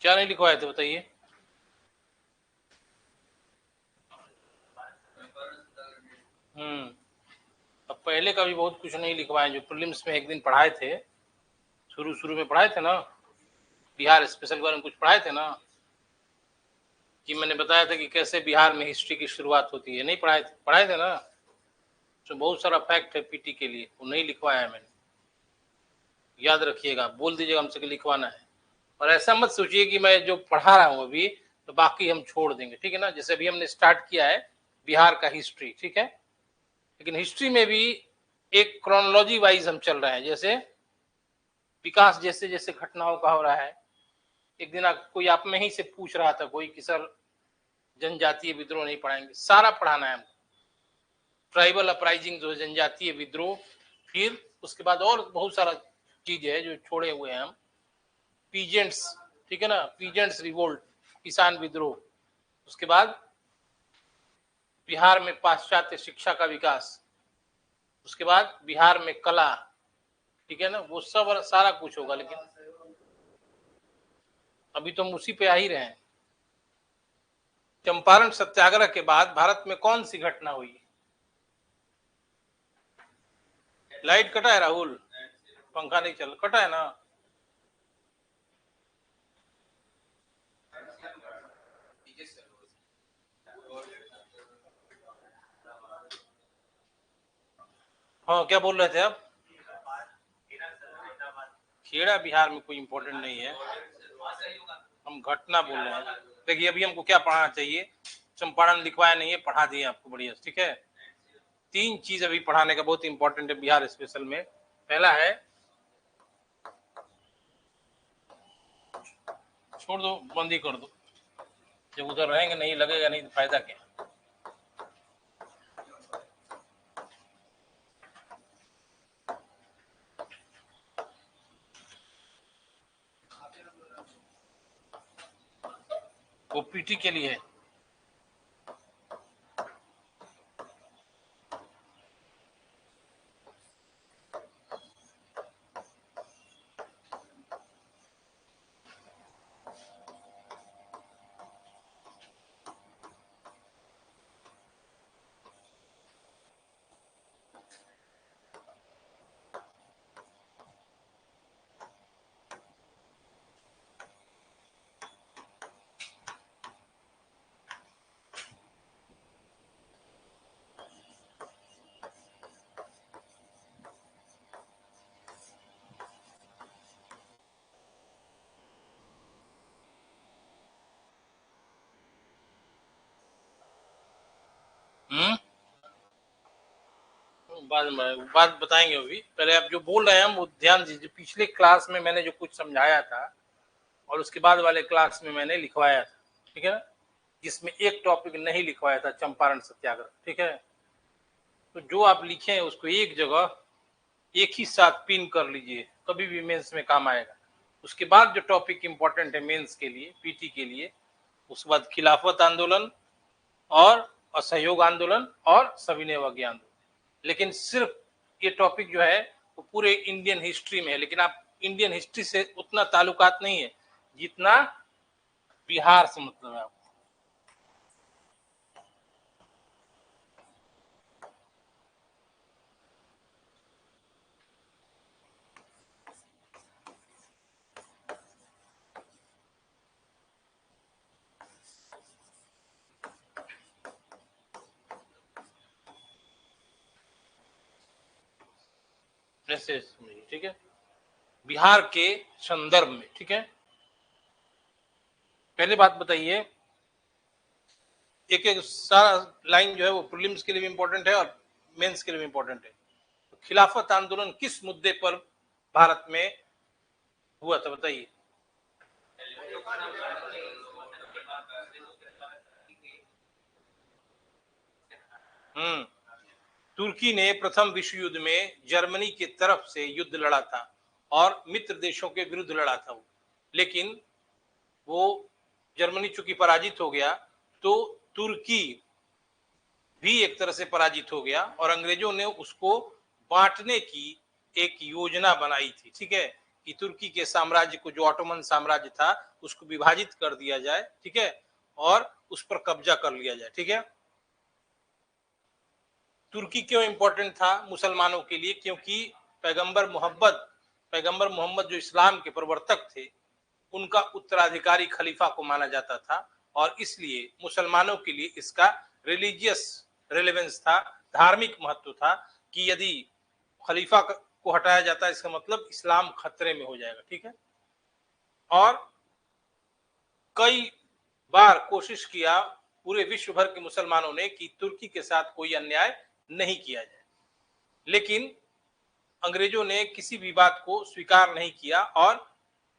क्या नहीं लिखवाए थे बताइए। अब पहले का भी बहुत कुछ नहीं लिखवाए, जो प्रीलिम्स में एक दिन पढ़ाए थे, शुरू में पढ़ाए थे ना, बिहार स्पेशल के बारे में कुछ पढ़ाए थे ना, कि मैंने बताया था कि कैसे बिहार में हिस्ट्री की शुरुआत होती है, नहीं पढ़ाए थे ना। तो बहुत सारा फैक्ट है पीटी के लिए, वो नहीं लिखवाया है मैंने, याद रखिएगा, बोल दीजिएगा हमसे कि लिखवाना है। और ऐसा मत सोचिए कि मैं जो पढ़ा रहा हूँ अभी तो बाकी हम छोड़ देंगे, ठीक है ना। जैसे अभी हमने स्टार्ट किया है बिहार का हिस्ट्री, ठीक है, लेकिन हिस्ट्री में भी एक क्रोनोलॉजी वाइज हम चल रहे हैं। जैसे विकास जैसे जैसे घटनाओं का हो रहा है, एक दिन कोई आप में ही से पूछ रहा था कोई कि सर जनजातीय विद्रोह नहीं पढ़ाएंगे, सारा पढ़ाना है हमको। ट्राइबल अपराइजिंग जो जनजातीय विद्रोह, फिर उसके बाद और बहुत सारा चीज है जो छोड़े हुए हैं हम। पीजेंट्स, ठीक है ना, पीजेंट्स रिवोल्ट, किसान विद्रोह। उसके बाद बिहार में पाश्चात्य शिक्षा का विकास, उसके बाद बिहार में कला, ठीक है ना, वो सब सारा कुछ होगा। लेकिन अभी तो हम उसी पे आ ही रहे हैं। चंपारण सत्याग्रह के बाद भारत में कौन सी घटना हुई? लाइट कटा है राहुल, पंखा नहीं चल, कटा है ना। हाँ, क्या बोल रहे थे आप? खेड़ा बिहार में कोई इंपॉर्टेंट नहीं है, हम घटना बोल रहे हैं। देखिए अभी हमको क्या पढ़ाना चाहिए, चंपारण लिखवाया नहीं है, पढ़ा दिए आपको बढ़िया, ठीक है। 3 चीज अभी पढ़ाने का बहुत इंपॉर्टेंट है बिहार स्पेशल में। पहला है, छोड़ दो, बंद ही कर दो, जब उधर रहेंगे नहीं लगेगा नहीं तो फायदा क्या। वो पीटी के लिए है। बात बताएंगे अभी, पहले आप जो बोल रहे हैं वो ध्यान दीजिए। पिछले क्लास में मैंने जो कुछ समझाया था और उसके बाद वाले क्लास में मैंने लिखवाया था, ठीक है ना, जिसमें एक टॉपिक नहीं लिखवाया था, चंपारण सत्याग्रह, ठीक है। तो जो आप लिखे हैं उसको एक जगह एक ही साथ पिन कर लीजिए, कभी भी मेंस में काम आएगा। उसके बाद जो टॉपिक इंपॉर्टेंट है मेंस के लिए, पीटी के लिए, उसके बाद खिलाफत आंदोलन और असहयोग आंदोलन और सविनय अवज्ञा आंदोलन। लेकिन सिर्फ ये टॉपिक जो है वो पूरे इंडियन हिस्ट्री में है, लेकिन आप इंडियन हिस्ट्री से उतना ताल्लुकात नहीं है जितना बिहार से मतलब है आपको। ऐसे समझिए, ठीक है, बिहार के संदर्भ में, ठीक है। पहले बात बताइए, एक एक सारा लाइन जो है वो प्रीलिम्स के लिए भी इंपॉर्टेंट है और मेंस के लिए भी इंपॉर्टेंट है। तो खिलाफत आंदोलन किस मुद्दे पर भारत में हुआ था बताइए। हम्म तुर्की ने प्रथम विश्व युद्ध में जर्मनी की तरफ से युद्ध लड़ा था और मित्र देशों के विरुद्ध लड़ा था वो। लेकिन वो जर्मनी चूंकि पराजित हो गया तो तुर्की भी एक तरह से पराजित हो गया और अंग्रेजों ने उसको बांटने की एक योजना बनाई थी, ठीक है, कि तुर्की के साम्राज्य को, जो ऑटोमन साम्राज्य था, उसको विभाजित कर दिया जाए, ठीक है, और उस पर कब्जा कर लिया जाए, ठीक है। तुर्की क्यों इंपॉर्टेंट था मुसलमानों के लिए? क्योंकि पैगंबर मोहम्मद जो इस्लाम के प्रवर्तक थे, उनका उत्तराधिकारी खलीफा को माना जाता था, और इसलिए मुसलमानों के लिए इसका रिलीजियस रेलेवेंस था, धार्मिक महत्व था कि यदि खलीफा को हटाया जाता है, इसका मतलब इस्लाम खतरे में हो जाएगा, ठीक है। और कई बार कोशिश किया पूरे विश्व भर के मुसलमानों ने कि तुर्की के साथ कोई अन्याय नहीं किया जाए, लेकिन अंग्रेजों ने किसी भी बात को स्वीकार नहीं किया और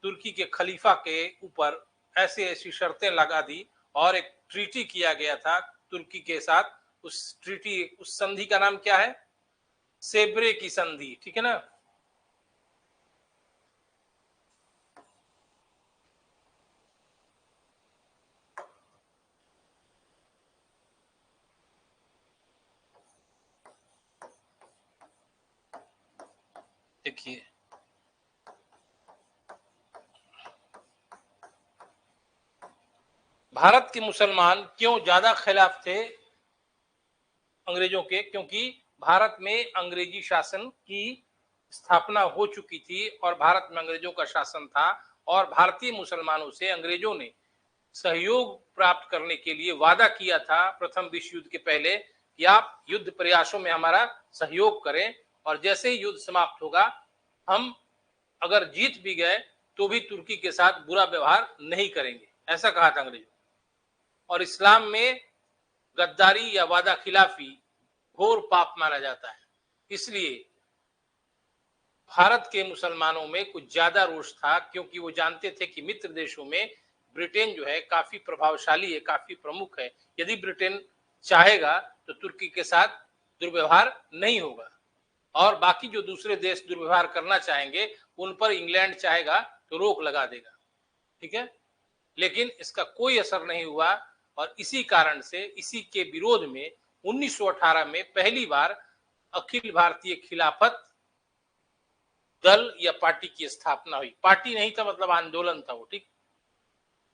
तुर्की के खलीफा के ऊपर ऐसी ऐसी शर्तें लगा दी, और एक ट्रीटी किया गया था तुर्की के साथ। उस संधि का नाम क्या है? सेब्रे की संधि, ठीक है ना। देखिए, भारत के मुसलमान क्यों ज्यादा खिलाफ थे अंग्रेजों के? क्योंकि भारत में अंग्रेजी शासन की स्थापना हो चुकी थी और भारत में अंग्रेजों का शासन था, और भारतीय मुसलमानों से अंग्रेजों ने सहयोग प्राप्त करने के लिए वादा किया था प्रथम विश्व युद्ध के पहले कि आप युद्ध प्रयासों में हमारा सहयोग करें, और जैसे ही युद्ध समाप्त होगा, हम अगर जीत भी गए तो भी तुर्की के साथ बुरा व्यवहार नहीं करेंगे, ऐसा कहा था अंग्रेजों। और इस्लाम में गद्दारी या वादा खिलाफी घोर पाप माना जाता है, इसलिए भारत के मुसलमानों में कुछ ज्यादा रोष था, क्योंकि वो जानते थे कि मित्र देशों में ब्रिटेन जो है काफी प्रभावशाली है, काफी प्रमुख है। यदि ब्रिटेन चाहेगा तो तुर्की के साथ दुर्व्यवहार नहीं होगा, और बाकी जो दूसरे देश दुर्व्यवहार करना चाहेंगे उन पर इंग्लैंड चाहेगा तो रोक लगा देगा, ठीक है। लेकिन इसका कोई असर नहीं हुआ, और इसी कारण से, इसी के विरोध में 1918 में पहली बार अखिल भारतीय खिलाफत दल या पार्टी की स्थापना हुई। पार्टी नहीं था, मतलब आंदोलन था वो, ठीक।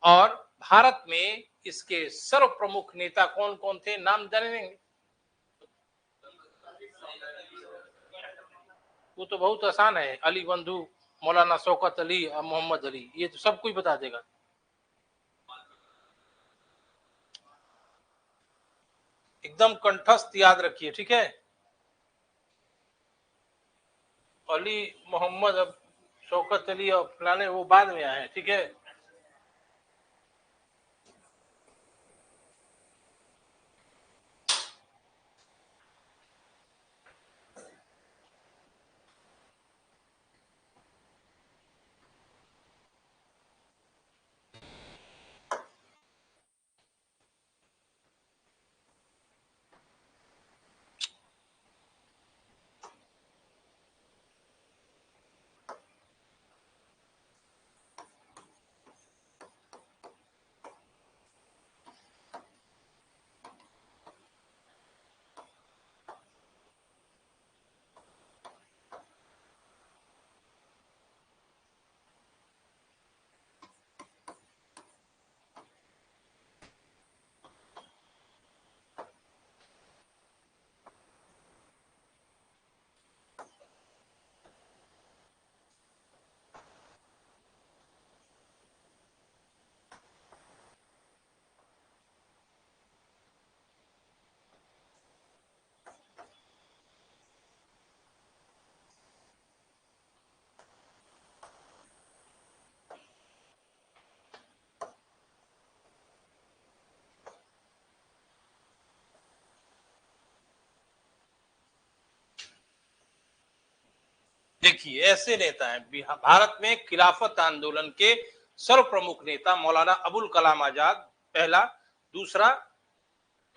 और भारत में इसके सर्व प्रमुख नेता कौन कौन थे, नाम जानेंगे? वो तो बहुत आसान है, अली बंधु, मौलाना शौकत अली और मोहम्मद अली, ये तो सब कोई बता देगा। एकदम कंठस्थ याद रखिए, ठीक है। अली, मोहम्मद, अब शौकत अली और फलाने वो बाद में आए हैं, ठीक है। देखिए, ऐसे नेता हैं भारत में खिलाफत आंदोलन के सर्व प्रमुख नेता, मौलाना अबुल कलाम आजाद पहला, दूसरा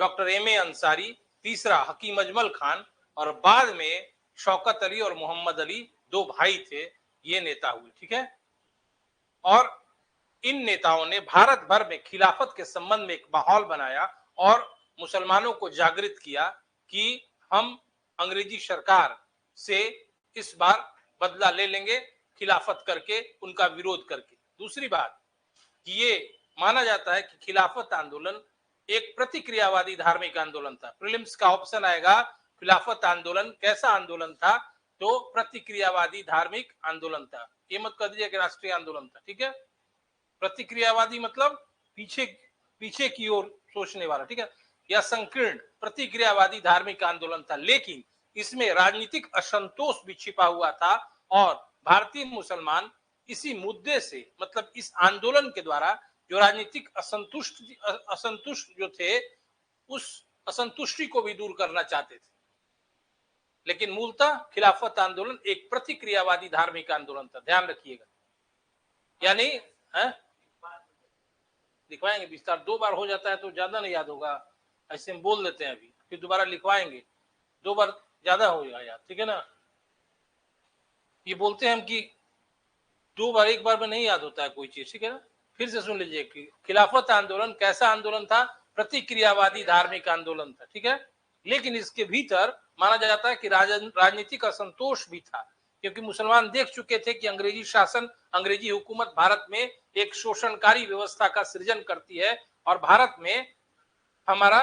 डॉक्टर एम ए अंसारी, तीसरा हकीम अजमल खान, और बाद में शौकत अली और मोहम्मद अली, दो भाई थे, ये नेता हुए, ठीक है। और इन नेताओं ने भारत भर में खिलाफत के संबंध में एक माहौल बनाया और मुसलमानों को जागृत किया कि हम अंग्रेजी सरकार से इस बार बदला ले लेंगे, खिलाफत करके, उनका विरोध करके। दूसरी बात, कि ये माना जाता है कि खिलाफत आंदोलन एक प्रतिक्रियावादी धार्मिक आंदोलन था। प्रीलिम्स का ऑप्शन आएगा खिलाफत आंदोलन कैसा आंदोलन था, तो प्रतिक्रियावादी धार्मिक आंदोलन था। ये मत कर दीजिए कि राष्ट्रीय आंदोलन था, ठीक है। प्रतिक्रियावादी मतलब पीछे पीछे की ओर सोचने वाला, ठीक है, या संकीर्ण प्रतिक्रियावादी धार्मिक आंदोलन था, लेकिन इसमें राजनीतिक असंतोष भी छिपा हुआ था और भारतीय मुसलमान इसी मुद्दे से, मतलब इस आंदोलन के द्वारा जो राजनीतिक असंतुष्ट जो थे, उस असंतुष्टि को भी दूर करना चाहते थे। लेकिन मूलतः खिलाफत आंदोलन एक प्रतिक्रियावादी धार्मिक आंदोलन था, ध्यान रखिएगा। यानी लिखवाएंगे विस्तार, 2 बार हो जाता है तो ज्यादा नहीं याद होगा, ऐसे हम बोल देते हैं अभी, फिर दोबारा लिखवाएंगे, 2 बार ज्यादा होगा याद, ठीक है ना। ये बोलते हैं हम कि 2 बार, 1 बार में नहीं याद होता है कोई चीज, ठीक है ना। फिर से सुन लीजिए कि खिलाफत आंदोलन कैसा आंदोलन था, प्रतिक्रियावादी धार्मिक आंदोलन था, ठीक है। लेकिन इसके भीतर माना जाता है कि राजनीतिक असंतोष भी था, क्योंकि मुसलमान देख चुके थे कि अंग्रेजी शासन, अंग्रेजी हुकूमत भारत में एक शोषणकारी व्यवस्था का सृजन करती है और भारत में हमारा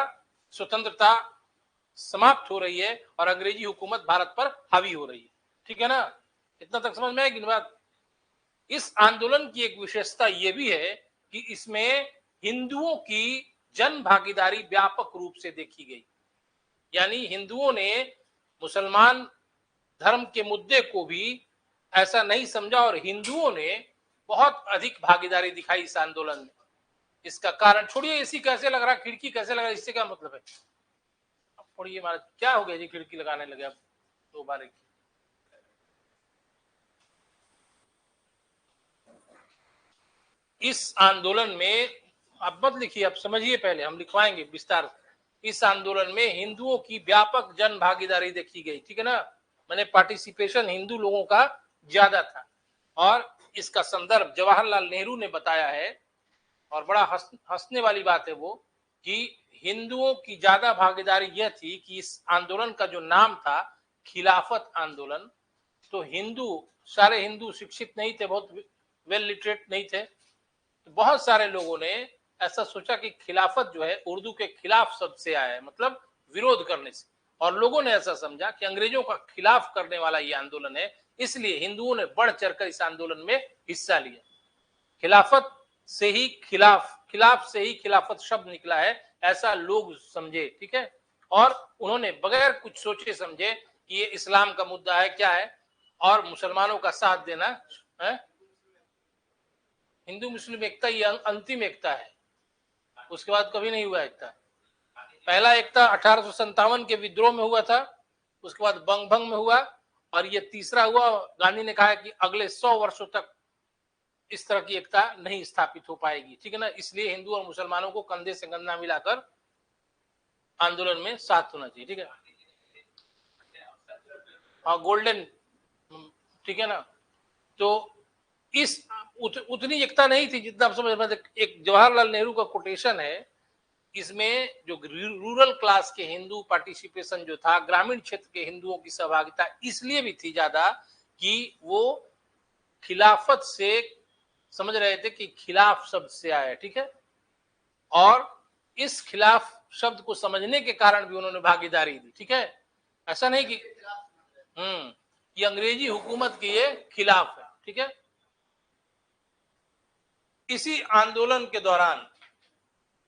स्वतंत्रता समाप्त हो रही है और अंग्रेजी हुकूमत भारत पर हावी हो रही है, ठीक है ना। इतना तक समझ में आएगी बात। इस आंदोलन की एक विशेषता यह भी है कि इसमें हिंदुओं की जन भागीदारी व्यापक रूप से देखी गई, यानी हिंदुओं ने मुसलमान धर्म के मुद्दे को भी ऐसा नहीं समझा और हिंदुओं ने बहुत अधिक भागीदारी दिखाई इस आंदोलन में। इसका कारण छोड़िए, एसी कैसे लग रहा, खिड़की कैसे लग रहा, इससे क्या मतलब है। अब पढ़िए महाराज, क्या हो गया जी, खिड़की लगाने लगे अब 2 बार। इस आंदोलन में, आप मत लिखिए, आप समझिए, पहले हम लिखवाएंगे विस्तार। इस आंदोलन में हिंदुओं की व्यापक जन भागीदारी देखी गई, ठीक है ना। मैंने पार्टिसिपेशन हिंदू लोगों का ज्यादा था और इसका संदर्भ जवाहरलाल नेहरू ने बताया है और बड़ा हंसने वाली बात है वो कि हिंदुओं की ज्यादा भागीदारी यह थी कि इस आंदोलन का जो नाम था खिलाफत आंदोलन, तो हिंदू, सारे हिंदू शिक्षित नहीं थे, बहुत वेल लिटरेट नहीं थे, तो बहुत सारे लोगों ने ऐसा सोचा कि खिलाफत जो है उर्दू के खिलाफ शब्द से आया है, मतलब विरोध करने से, और लोगों ने ऐसा समझा कि अंग्रेजों का खिलाफ करने वाला ये आंदोलन है, इसलिए हिंदुओं ने बढ़ चढ़कर इस आंदोलन में हिस्सा लिया। खिलाफत से ही खिलाफ से ही खिलाफत शब्द निकला है, ऐसा लोग समझे, ठीक है। और उन्होंने बगैर कुछ सोचे समझे कि ये इस्लाम का मुद्दा है, क्या है, और मुसलमानों का साथ देना है। हिंदू मुस्लिम एकता ये अंतिम एकता है, उसके बाद कभी नहीं हुआ एकता। पहला एकता 1857 के विद्रोह में हुआ था, उसके बाद बंग भंग में हुआ, और ये तीसरा हुआ। गांधी ने कहा कि अगले 100 वर्षों तक इस तरह की एकता नहीं स्थापित हो पाएगी, ठीक है ना। इसलिए हिंदू और मुसलमानों को कंधे से कंधा मिलाकर आंदोलन में साथ होना चाहिए, ठीक है। हाँ, गोल्डन, ठीक है ना। तो इस उतनी एकता नहीं थी जितना आप समझ। एक जवाहरलाल नेहरू का कोटेशन है, इसमें जो रूरल क्लास के हिंदू पार्टिसिपेशन जो था, ग्रामीण क्षेत्र के हिंदुओं की सहभागिता इसलिए भी थी ज्यादा कि वो खिलाफत से समझ रहे थे कि खिलाफ शब्द से आया, ठीक है, और इस खिलाफ शब्द को समझने के कारण भी उन्होंने भागीदारी दी, ठीक है। ऐसा नहीं कि ये अंग्रेजी हुकूमत के ये खिलाफ है, ठीक है। इसी आंदोलन के दौरान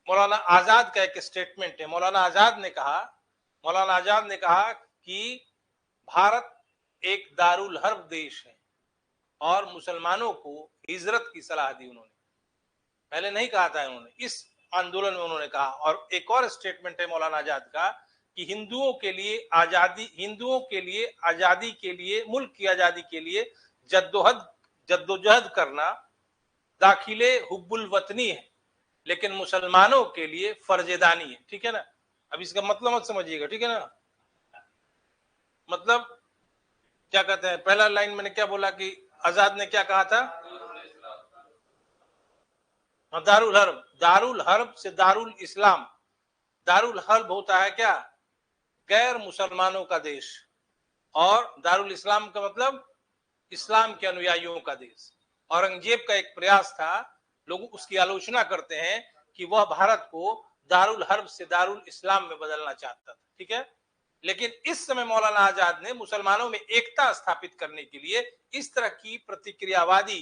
मौलाना आजाद का एक स्टेटमेंट है। मौलाना आजाद ने कहा कि भारत एक दारुल हर्ब देश है और मुसलमानों को हिजरत की सलाह दी उन्होंने। पहले नहीं कहा था उन्होंने, इस आंदोलन में उन्होंने कहा। और एक और स्टेटमेंट है मौलाना आजाद का कि हिंदुओं के लिए आजादी के लिए, मुल्क की आजादी के लिए जद्दोजहद करना दाखिले हुब्बुल वतनी है, लेकिन मुसलमानों के लिए फर्जेदानी है, ठीक है ना। अब इसका मतलब मत समझिएगा, ठीक है ना। मतलब क्या कहते हैं, पहला लाइन मैंने क्या बोला कि आजाद ने क्या कहा था, दारुल हर्ब से दारुल इस्लाम। दारुल हर्ब होता है क्या, गैर मुसलमानों का देश, और दारुल इस्लाम का मतलब इस्लाम के अनुयायियों का देश। औरंगजेब का एक प्रयास था लोग उसकी आलोचना करते हैं कि वह भारत को दारुल हर्ब से दारुल इस्लाम में बदलना चाहता था, ठीक है। लेकिन इस समय मौलाना आजाद ने मुसलमानों में एकता स्थापित करने के लिए इस तरह की प्रतिक्रियावादी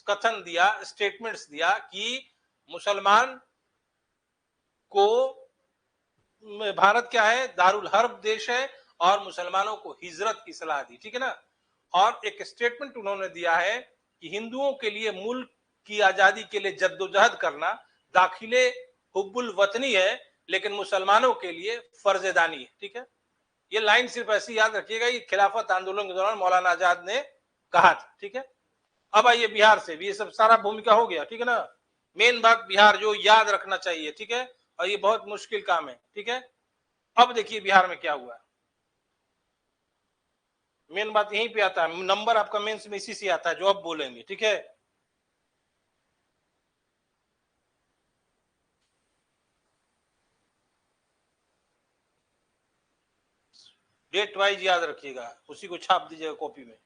कथन दिया, स्टेटमेंट्स दिया कि मुसलमान को भारत क्या है, दारुल हर्ब देश है और मुसलमानों को हिजरत की सलाह दी, ठीक है ना। और एक स्टेटमेंट उन्होंने दिया है कि हिंदुओं के लिए मुल्क की आजादी के लिए जद्दोजहद करना दाखिले हुब्बुल वतनी है, लेकिन मुसलमानों के लिए फर्जेदानी है, ठीक है। ये लाइन सिर्फ ऐसी याद रखिएगा, ये खिलाफत आंदोलन के दौरान मौलाना आजाद ने कहा था, ठीक है। अब आइए बिहार से भी, ये सब सारा भूमिका हो गया, ठीक है ना। मेन बात बिहार जो याद रखना चाहिए, ठीक है, और ये बहुत मुश्किल काम है, ठीक है। अब देखिए बिहार में क्या हुआ, मेन बात यहीं पे आता है, नंबर आपका मेंस में इसी से आता है जो अब बोलेंगे, ठीक है। डेट वाइज याद रखिएगा, उसी को छाप दीजिएगा कॉपी में।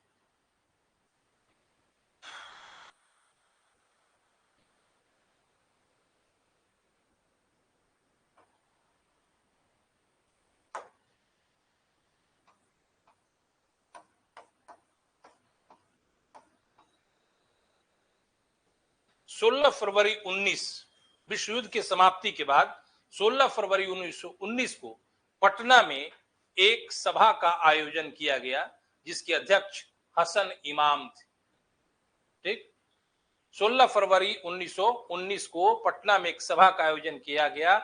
सोलह फरवरी 19 विश्व युद्ध की समाप्ति के बाद 16 फरवरी 1919 को पटना में एक सभा का आयोजन किया गया जिसके अध्यक्ष हसन इमाम थे, ठीक। 16 फरवरी 1919 को पटना में एक सभा का आयोजन किया गया,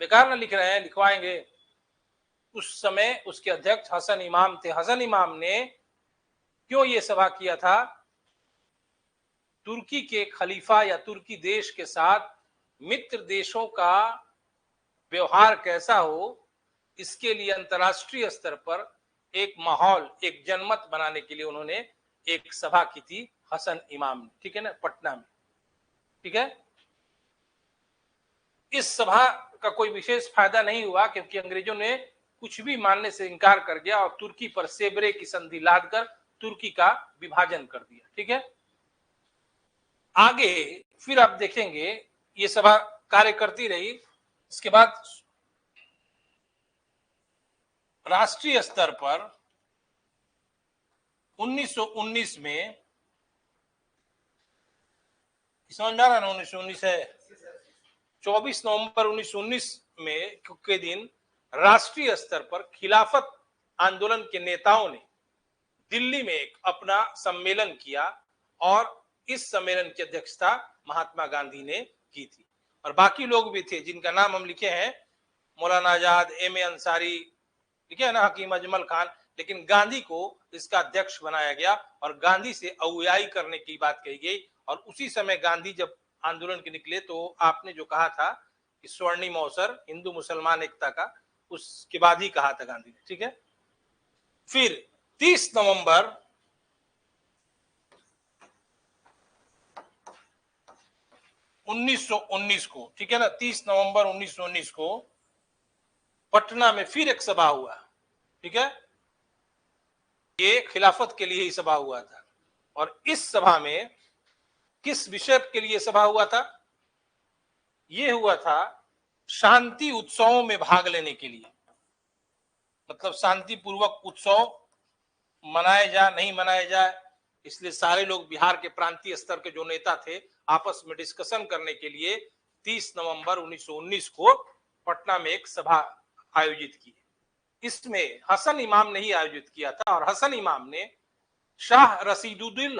बेकार ना लिख रहे हैं, लिखवाएंगे। उस समय उसके अध्यक्ष हसन इमाम थे। हसन इमाम ने क्यों ये सभा किया था? तुर्की के खलीफा या तुर्की देश के साथ मित्र देशों का व्यवहार कैसा हो, इसके लिए अंतरराष्ट्रीय स्तर पर एक माहौल, एक जनमत बनाने के लिए उन्होंने एक सभा की थी हसन इमाम ने, ठीक है ना, पटना में, ठीक है। इस सभा का कोई विशेष फायदा नहीं हुआ क्योंकि अंग्रेजों ने कुछ भी मानने से इनकार कर दिया और तुर्की पर सेबरे की संधि लादकर तुर्की का विभाजन कर दिया, ठीक है। आगे फिर आप देखेंगे ये सभा कार्य करती रही। इसके बाद राष्ट्रीय स्तर पर 1919 में, समझ में आ रहा है ना, 1919 है, 24 नवंबर 1919 में के दिन राष्ट्रीय स्तर पर खिलाफत आंदोलन के नेताओं ने दिल्ली में एक अपना सम्मेलन किया और इस सम्मेलन की अध्यक्षता महात्मा गांधी ने की थी और बाकी लोग भी थे जिनका नाम हम लिखे हैं, मौलाना आजाद, एम.ए. अंसारी, लिखे है ना, हकीम अजमल खान, लेकिन गांधी को इसका अध्यक्ष बनाया गया और गांधी से अगुवाई करने की बात कही गई। और उसी समय गांधी जब आंदोलन के निकले तो आपने जो कहा था कि स्वर्णिम अवसर हिंदू मुसलमान एकता का, उसके बाद ही कहा था गांधी ने, ठीक है। फिर 30 नवंबर 1919 को, ठीक है ना, 30 नवंबर 1919 को पटना में फिर एक सभा हुआ, ठीक है। ये खिलाफत के लिए ही सभा हुआ था और इस सभा में किस विषय के लिए सभा हुआ था? ये हुआ था शांति उत्सवों में भाग लेने के लिए, मतलब शांतिपूर्वक उत्सव मनाए जा नहीं मनाए जाए, इसलिए सारे लोग बिहार के प्रांतीय स्तर के जो नेता थे आपस में डिस्कशन करने के लिए 30 नवंबर 1919 को पटना में एक सभा आयोजित की। इसमें हसन इमाम ने ही आयोजित किया था और हसन इमाम ने शाह रशीदुल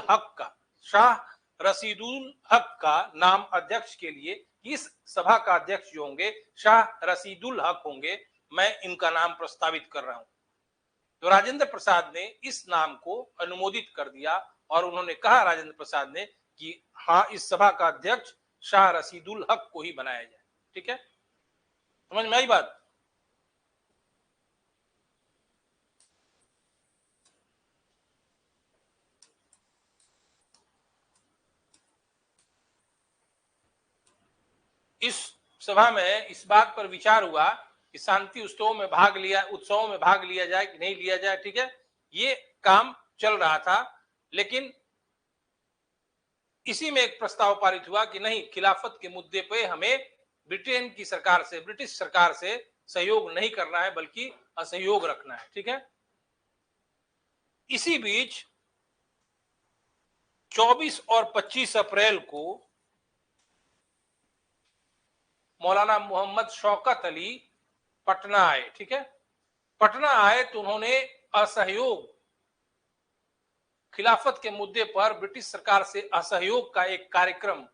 हक का नाम अध्यक्ष के लिए, इस सभा का अध्यक्ष जो होंगे शाह रशीदुल हक होंगे, मैं इनका नाम प्रस्तावित कर रहा हूं। तो राजेंद्र प्रसाद ने इस नाम को अनुमोदित कर दिया और उन्होंने कहा, राजेंद्र प्रसाद ने, कि हाँ, इस सभा का अध्यक्ष शाह रशीदुल हक को ही बनाया जाए, ठीक है। समझ में आई बात? इस सभा में इस बात पर विचार हुआ कि शांति उत्सवों में भाग लिया जाए कि नहीं लिया जाए, ठीक है। ये काम चल रहा था, लेकिन इसी में एक प्रस्ताव पारित हुआ कि नहीं, खिलाफत के मुद्दे पे हमें ब्रिटेन की सरकार से, ब्रिटिश सरकार से सहयोग नहीं करना है, बल्कि असहयोग रखना है। ठीक है। इसी बीच 24 और 25 अप्रैल को मौलाना मोहम्मद शौकत अली पटना आए। ठीक है। पटना आए तो उन्होंने असहयोग, खिलाफत के मुद्दे पर ब्रिटिश सरकार से असहयोग का एक कार्यक्रम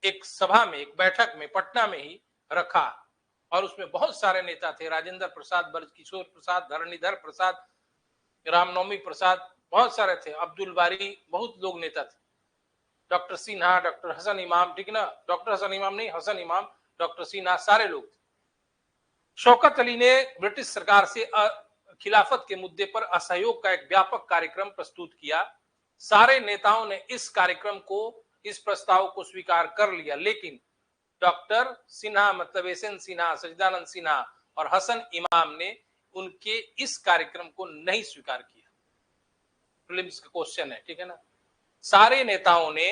एक सभा में, एक बैठक में पटना में ही रखा। और उसमें बहुत सारे नेता थे, राजेंद्र प्रसाद, ब्रजकिशोर प्रसाद, धरणीधर प्रसाद, रामनवमी प्रसाद, बहुत सारे थे, अब्दुल बारी, बहुत लोग नेता थे, डॉक्टर सिन्हा, डॉक्टर हसन इमाम, ठीक ना, डॉक्टर हसन इमाम नहीं, हसन इमाम, डॉक्टर सिन्हा, सारे लोग थे। शौकत अली ने ब्रिटिश सरकार से खिलाफत के मुद्दे पर असहयोग का एक व्यापक कार्यक्रम प्रस्तुत किया। सारे नेताओं ने इस कार्यक्रम को, इस प्रस्ताव को स्वीकार कर लिया, लेकिन डॉक्टर सिन्हा, मतलब एसएन सिन्हा, सच्चिदानंद सिन्हा और हसन इमाम ने उनके इस कार्यक्रम को नहीं स्वीकार किया। प्रीलिम्स का क्वेश्चन है, ठीक है ना। सारे नेताओं ने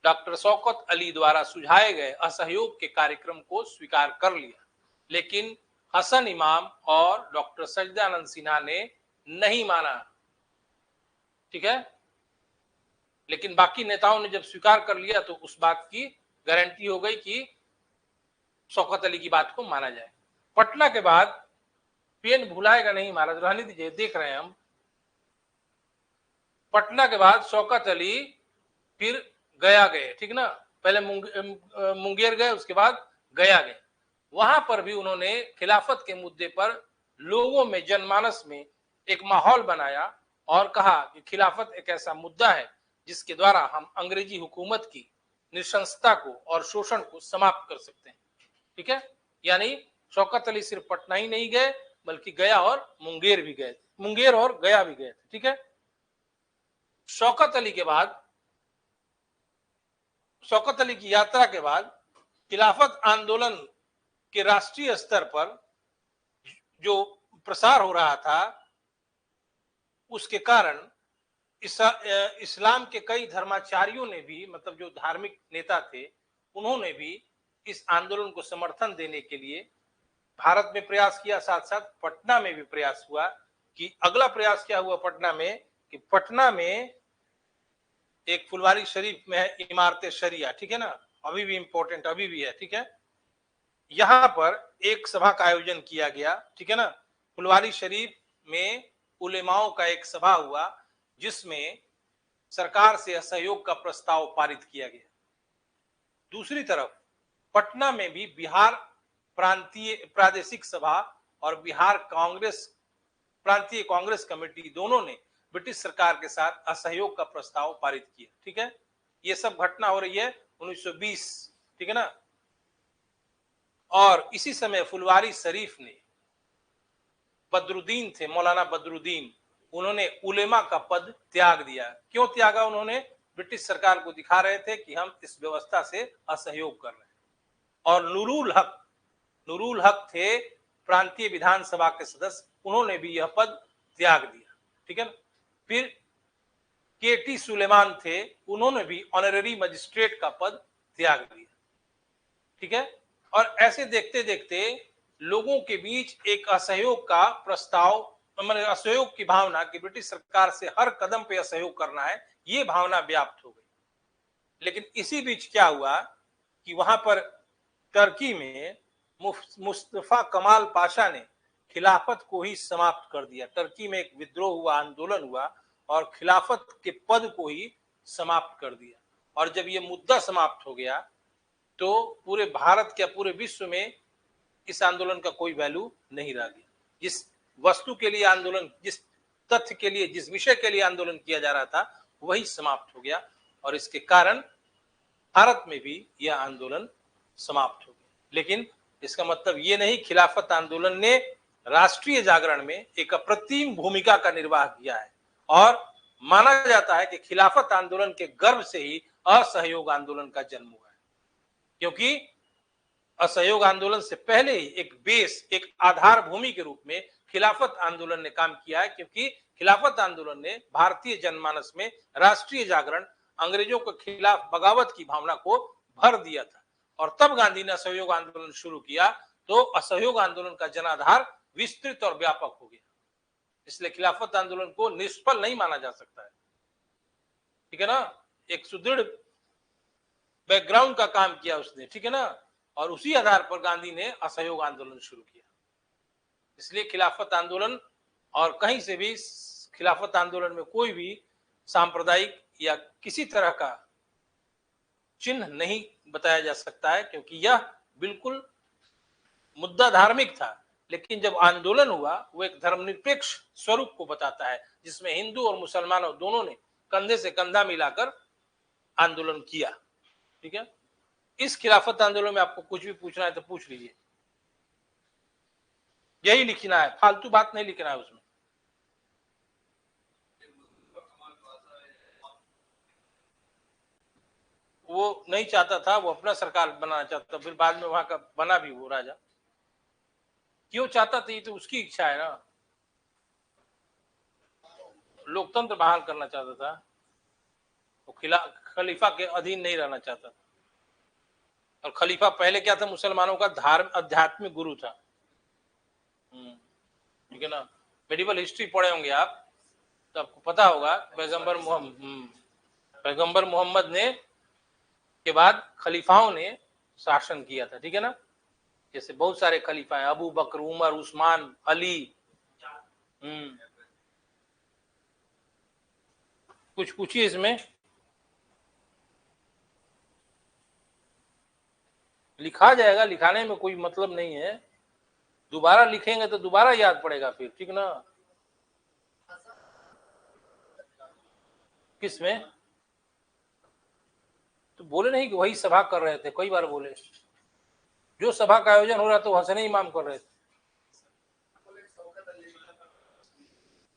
डॉक्टर शौकत अली द्वारा सुझाए गए असहयोग के कार्यक्रम को स्वीकार कर लिया, लेकिन हसन इमाम और डॉक्टर सच्चिदानंद सिन्हा ने नहीं माना। ठीक है। लेकिन बाकी नेताओं ने जब स्वीकार कर लिया तो उस बात की गारंटी हो गई कि शौकत अली की बात को माना जाए। पटना के बाद पेन भुलाएगा नहीं महाराज, रहने दीजिए, देख रहे हैं हम। पटना के बाद शौकत अली फिर गया गए, ठीक ना, पहले मुंगेर गए, उसके बाद गया गए। वहां पर भी उन्होंने खिलाफत के मुद्दे पर लोगों में, जनमानस में एक माहौल बनाया और कहा कि खिलाफत एक ऐसा मुद्दा है जिसके द्वारा हम अंग्रेजी हुकूमत की नृशंसता को और शोषण को समाप्त कर सकते हैं। ठीक है। यानी शौकत अली सिर्फ पटना ही नहीं गए, बल्कि गया और मुंगेर भी गए, मुंगेर और गया भी गए थे। ठीक है। शौकत अली के बाद, शौकत अली की यात्रा के बाद खिलाफत आंदोलन के राष्ट्रीय स्तर पर जो प्रसार हो रहा था, उसके कारण इस्लाम के कई धर्माचार्यों ने भी, मतलब जो धार्मिक नेता थे, उन्होंने भी इस आंदोलन को समर्थन देने के लिए भारत में प्रयास किया, साथ साथ पटना में भी प्रयास हुआ। कि अगला प्रयास क्या हुआ पटना में, कि पटना में एक फुलवारी शरीफ में है इमारत शरिया, ठीक है ना, अभी भी इंपॉर्टेंट, अभी भी है। ठीक है। यहां पर एक सभा का आयोजन किया गया, ठीक है ना। फुलवारी शरीफ में उलेमाओं का एक सभा हुआ, जिसमें सरकार से असहयोग का प्रस्ताव पारित किया गया। दूसरी तरफ पटना में भी बिहार प्रांतीय प्रादेशिक सभा और बिहार कांग्रेस, प्रांतीय कांग्रेस कमेटी, दोनों ने ब्रिटिश सरकार के साथ असहयोग का प्रस्ताव पारित किया। ठीक है। ये सब घटना हो रही है 1920, ठीक है ना। और इसी समय फुलवारी शरीफ ने, बदरुद्दीन थे, मौलाना बदरुद्दीन, उन्होंने उलेमा का पद त्याग दिया। क्यों त्यागा उन्होंने? ब्रिटिश सरकार को दिखा रहे थे कि हम इस व्यवस्था से असहयोग कर रहे हैं। और नूरुल हक थे प्रांतीय विधानसभा के सदस्य, उन्होंने भी यह पद त्याग दिया। ठीक है ना। फिर केटी सुलेमान थे, उन्होंने भी ऑनररी मजिस्ट्रेट का पद त्याग दिया। ठीक है। और ऐसे देखते देखते लोगों के बीच एक असहयोग का प्रस्ताव, मतलब असहयोग की भावना कि ब्रिटिश सरकार से हर कदम पे असहयोग करना है, ये भावना व्याप्त हो गई। लेकिन इसी बीच क्या हुआ कि वहां पर टर्की में मुस्तफा कमाल पाशा ने खिलाफत को ही समाप्त कर दिया। टर्की में एक विद्रोह हुआ, आंदोलन हुआ और खिलाफत के पद को ही समाप्त कर दिया। और जब ये मुद्दा समाप्त हो गया तो पूरे भारत क्या पूरे विश्व में इस आंदोलन का कोई वैल्यू नहीं रह गया। जिस वस्तु के लिए आंदोलन, जिस तथ्य के लिए, जिस विषय के लिए आंदोलन किया जा रहा था, वही समाप्त हो गया। और इसके कारण भारत में भी यह आंदोलन समाप्त हो गया। लेकिन इसका मतलब ये नहीं, खिलाफत आंदोलन ने राष्ट्रीय जागरण में एक अप्रतिम भूमिका का निर्वाह किया है। और माना जाता है कि खिलाफत आंदोलन के गर्भ से ही असहयोग आंदोलन का जन्म हुआ है, क्योंकि असहयोग आंदोलन से पहले ही एक बेस, एक आधार भूमि के रूप में खिलाफत आंदोलन ने काम किया है। क्योंकि खिलाफत आंदोलन ने भारतीय जनमानस में राष्ट्रीय जागरण, अंग्रेजों के खिलाफ बगावत की भावना को भर दिया था। और तब गांधी ने असहयोग आंदोलन शुरू किया, तो असहयोग आंदोलन का जनाधार विस्तृत और व्यापक हो गया। इसलिए खिलाफत आंदोलन को निष्फल नहीं माना जा सकता है, ठीक है ना। एक सुदृढ़ बैकग्राउंड का काम किया उसने, ठीक है ना, और उसी आधार पर गांधी ने असहयोग आंदोलन शुरू किया। इसलिए खिलाफत आंदोलन, और कहीं से भी खिलाफत आंदोलन में कोई भी सांप्रदायिक या किसी तरह का चिन्ह नहीं बताया जा सकता है, क्योंकि यह बिल्कुल मुद्दा धार्मिक था। लेकिन जब आंदोलन हुआ, वो एक धर्मनिरपेक्ष स्वरूप को बताता है, जिसमें हिंदू और मुसलमानों दोनों ने कंधे से कंधा मिलाकर आंदोलन किया, ठीक है। इस खिलाफत आंदोलन में आपको कुछ भी पूछना है तो पूछ लीजिए, यही लिखना है, फालतू बात नहीं लिखना है उसमें। वो नहीं चाहता था, वो अपना सरकार बनाना चाहता, फिर बाद में वहां का बना भी वो राजा। क्यों चाहता था, ये तो उसकी इच्छा है ना। लोकतंत्र बहाल करना चाहता था, वो खलीफा के अधीन नहीं रहना चाहता था। और खलीफा पहले क्या था, मुसलमानों का आध्यात्मिक गुरु था, ठीक है ना। मेडिवल हिस्ट्री पढ़े होंगे आप, तो आपको पता होगा पैगंबर मोहम्मद ने के बाद खलीफाओं ने शासन किया था, ठीक है ना। जैसे बहुत सारे खलीफा हैं, अबू बकर, उमर, उस्मान, अली। कुछ पूछिए इसमें, लिखा जाएगा, लिखाने में कोई मतलब नहीं है, दोबारा लिखेंगे तो दोबारा याद पड़ेगा फिर, ठीक ना। किसमें? तो बोले नहीं कि वही सभा कर रहे थे, कई बार बोले, जो सभा का आयोजन हो रहा था हसन इमाम कर रहे थे।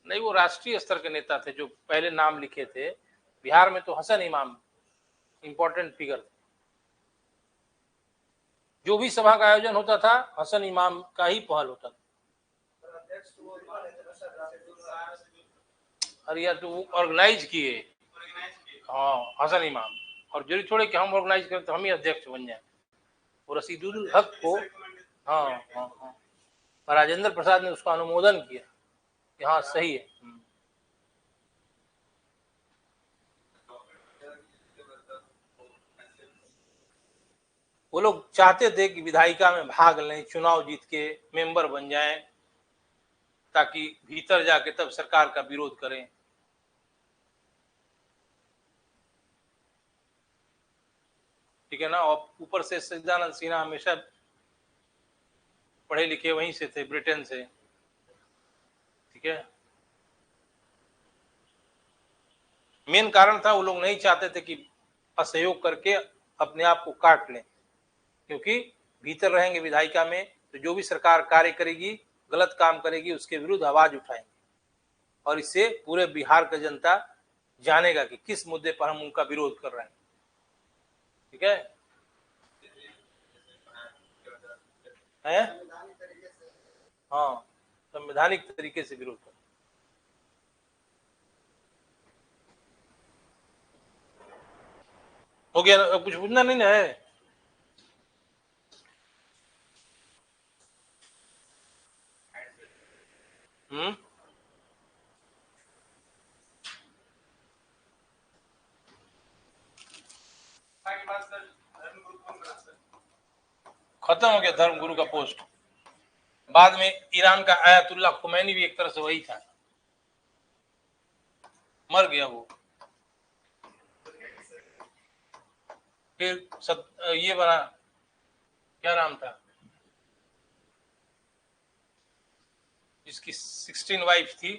नहीं, वो राष्ट्रीय स्तर के नेता थे जो पहले नाम लिखे थे। बिहार में तो हसन इमाम इंपॉर्टेंट फिगर थे। जो भी सभा का आयोजन होता था, हसन इमाम का ही पहल होता था। अरे यार, तो वो ऑर्गेनाइज किए, हाँ, हसन इमाम। और जरूरी थोड़े कि हम ऑर्गेनाइज करें तो हम ही अध्यक्ष बन जाए। वो रशीदुल हक को, हाँ हाँ हाँ, राजेंद्र प्रसाद ने उसका अनुमोदन किया कि हाँ सही है। वो लोग चाहते थे कि विधायिका में भाग लें, चुनाव जीत के मेंबर बन जाएं, ताकि भीतर जाके तब सरकार का विरोध करें। ठीक है ना। और ऊपर से सच्चिदानंद सिन्हा हमेशा पढ़े लिखे वहीं से थे, ब्रिटेन से, ठीक है। मेन कारण था, वो लोग नहीं चाहते थे कि असहयोग करके अपने आप को काट लें, क्योंकि भीतर रहेंगे विधायिका में तो जो भी सरकार कार्य करेगी, गलत काम करेगी, उसके विरुद्ध आवाज उठाएंगे, और इससे पूरे बिहार का जनता जानेगा कि किस मुद्दे पर हम उनका विरोध कर रहे हैं, ठीक है। हाँ, संवैधानिक तरीके से विरोध कर। हो गया, अब कुछ पूछना नहीं है। खत्म हो गया धर्म गुरु का पोस्ट। बाद में ईरान का आयतुल्ला खुमैनी भी एक तरह से वही था, मर गया वो। फिर ये बना, क्या नाम था जिसकी 16 वाइफ थी,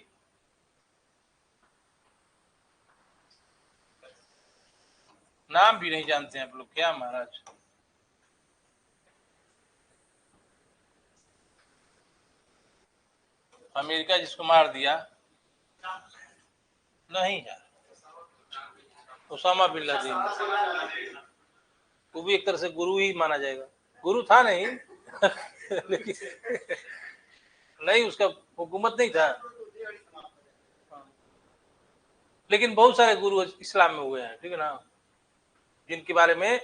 नाम भी नहीं जानते हैं आप लोग क्या महाराज। अमेरिका जिसको मार दिया, नहीं यार, उसामा बिन लादेन, वो भी एक तरह से गुरु ही माना जाएगा। गुरु था नहीं लेकिन नहीं, उसका हुकूमत नहीं था। लेकिन बहुत सारे गुरु इस्लाम में हुए हैं, ठीक है ना, जिनके बारे में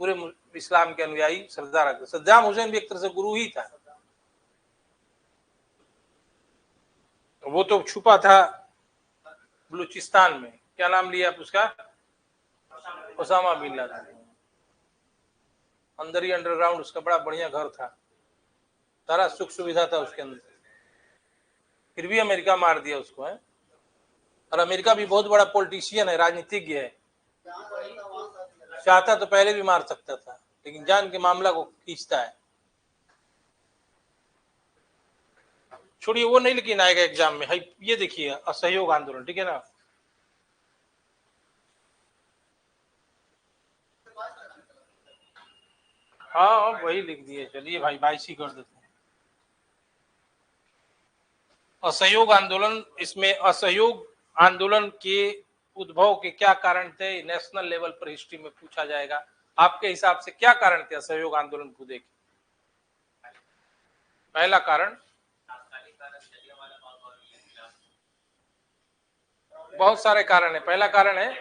पूरे इस्लाम के अनुयायी श्रद्धा रखते। सद्दाम हुसैन भी एक तरह से गुरु ही था, वो तो छुपा था बलूचिस्तान में। क्या नाम लिया आप उसका? Osama bin Laden. अंदर ही अंडरग्राउंड उसका बड़ा बढ़िया घर था, सारा सुख सुविधा था उसके अंदर, फिर भी अमेरिका मार दिया उसको है। और अमेरिका भी बहुत बड़ा पॉलिटिशियन है, राजनीतिज्ञ है, चाहता तो पहले भी मार सकता था, लेकिन जान के मामला को खींचता है। छोड़िए वो नहीं, लेकिन आएगा एग्जाम में। ये देखिए असहयोग आंदोलन, ठीक है ना, हाँ वही लिख दिए। चलिए भाई 22 ही कर देते हैं। असहयोग आंदोलन, इसमें असहयोग आंदोलन के उद्भव के क्या कारण थे, नेशनल लेवल पर हिस्ट्री में पूछा जाएगा। आपके हिसाब से क्या कारण थे असहयोग आंदोलन को? देखिए, पहला कारण, बहुत सारे कारण है। पहला कारण है,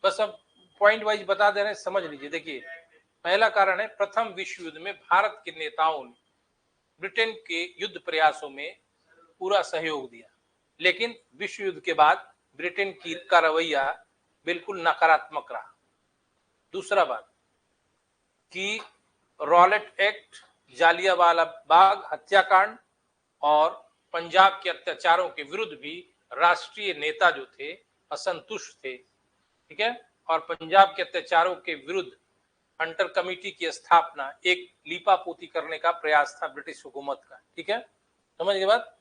बस अब पॉइंट वाइज बता दे रहे हैं, समझ लीजिए। देखिए, पहला कारण है प्रथम विश्व युद्ध में भारत के नेताओं ने ब्रिटेन के युद्ध प्रयासों में पूरा सहयोग दिया, लेकिन विश्व युद्ध के बाद ब्रिटेन का रवैया बिल्कुल नकारात्मक रहा। दूसरा बात कि रॉलेट एक्ट, जालियांवाला बाग हत्याकांड और पंजाब के अत्याचारों के विरुद्ध भी राष्ट्रीय नेता जो थे असंतुष्ट थे, ठीक है। और पंजाब के अत्याचारों के विरुद्ध हंटर कमेटी की स्थापना एक लीपापोती करने का प्रयास था ब्रिटिश हुकूमत का, ठीक है, समझ गए बात।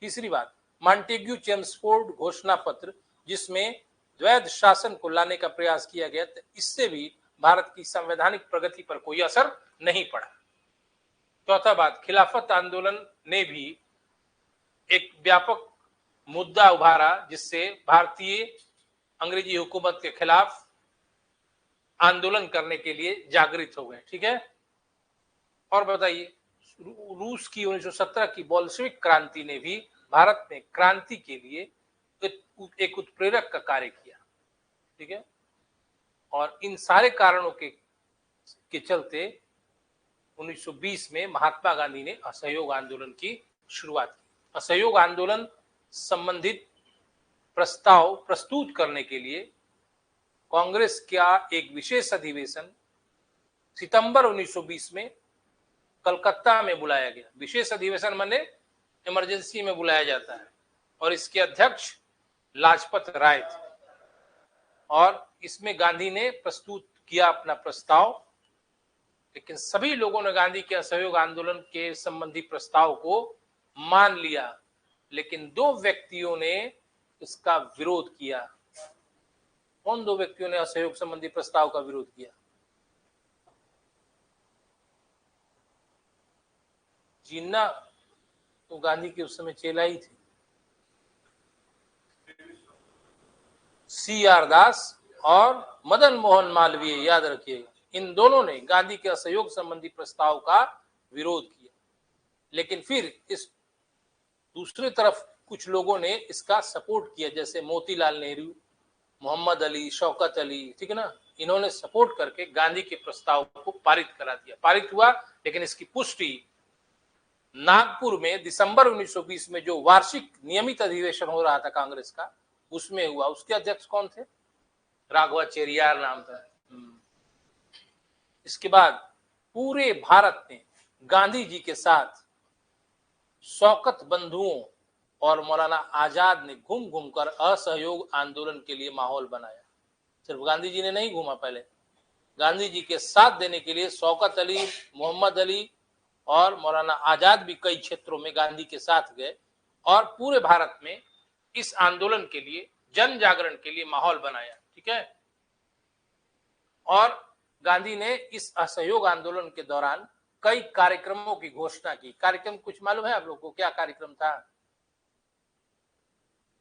तीसरी बात, मॉन्टेग्यू चेम्सफोर्ड घोषणा पत्र, जिसमें द्वैध शासन को लाने का प्रयास किया गया, तो इससे भी भारत की संवैधानिक प्रगति पर कोई असर नहीं पड़ा। चौथा बात, खिलाफत आंदोलन ने भी एक व्यापक मुद्दा उभारा, जिससे भारतीय अंग्रेजी हुकूमत के खिलाफ आंदोलन करने के लिए जागृत हो गए, ठीक है। और बताइए, रूस की 1917 की बोल्शेविक क्रांति ने भी भारत में क्रांति के लिए एक उत्प्रेरक का कार्य किया, ठीक है। और इन सारे कारणों के चलते 1920 में महात्मा गांधी ने असहयोग आंदोलन की शुरुआत की। असहयोग आंदोलन संबंधित प्रस्ताव प्रस्तुत करने के लिए कांग्रेस का एक विशेष अधिवेशन सितंबर 1920 में कलकत्ता में बुलाया गया। विशेष अधिवेशन माने इमरजेंसी में बुलाया जाता है, और इसके अध्यक्ष लाजपत राय थे। और इसमें गांधी ने प्रस्तुत किया अपना प्रस्ताव, लेकिन सभी लोगों ने गांधी के असहयोग आंदोलन के संबंधी प्रस्ताव को मान लिया, लेकिन दो व्यक्तियों ने इसका विरोध किया। कौन दो व्यक्तियों ने असहयोग संबंधी प्रस्ताव का विरोध किया? जिन्ना तो गांधी के उस समय चेला ही थे, CR दास और मदन मोहन मालवीय, याद रखिएगा। इन दोनों ने गांधी के असहयोग संबंधी प्रस्ताव का विरोध किया, लेकिन फिर इस दूसरी तरफ कुछ लोगों ने इसका सपोर्ट किया, जैसे मोतीलाल नेहरू, मोहम्मद अली, शौकत अली, ठीक है ना। इन्होंने सपोर्ट करके गांधी के प्रस्ताव को पारित करा दिया। पारित हुआ, लेकिन इसकी पुष्टि नागपुर में दिसंबर 1920 में जो वार्षिक नियमित अधिवेशन हो रहा था कांग्रेस का, उसमें हुआ। उसके अध्यक्ष कौन थे? राघवाचार्य नाम था। इसके बाद पूरे भारत में गांधी जी के साथ शौकत बंधुओं और मौलाना आजाद ने घूम घूमकर असहयोग आंदोलन के लिए माहौल बनाया। सिर्फ गांधी जी ने नहीं घूमा, पहले गांधी जी के साथ देने के लिए शौकत अली, मोहम्मद अली और मौलाना आजाद भी कई क्षेत्रों में गांधी के साथ गए, और पूरे भारत में इस आंदोलन के लिए, जन जागरण के लिए माहौल बनाया, ठीक है। और गांधी ने इस असहयोग आंदोलन के दौरान कई कार्यक्रमों की घोषणा की। कार्यक्रम कुछ मालूम है आप लोगों को? क्या कार्यक्रम था?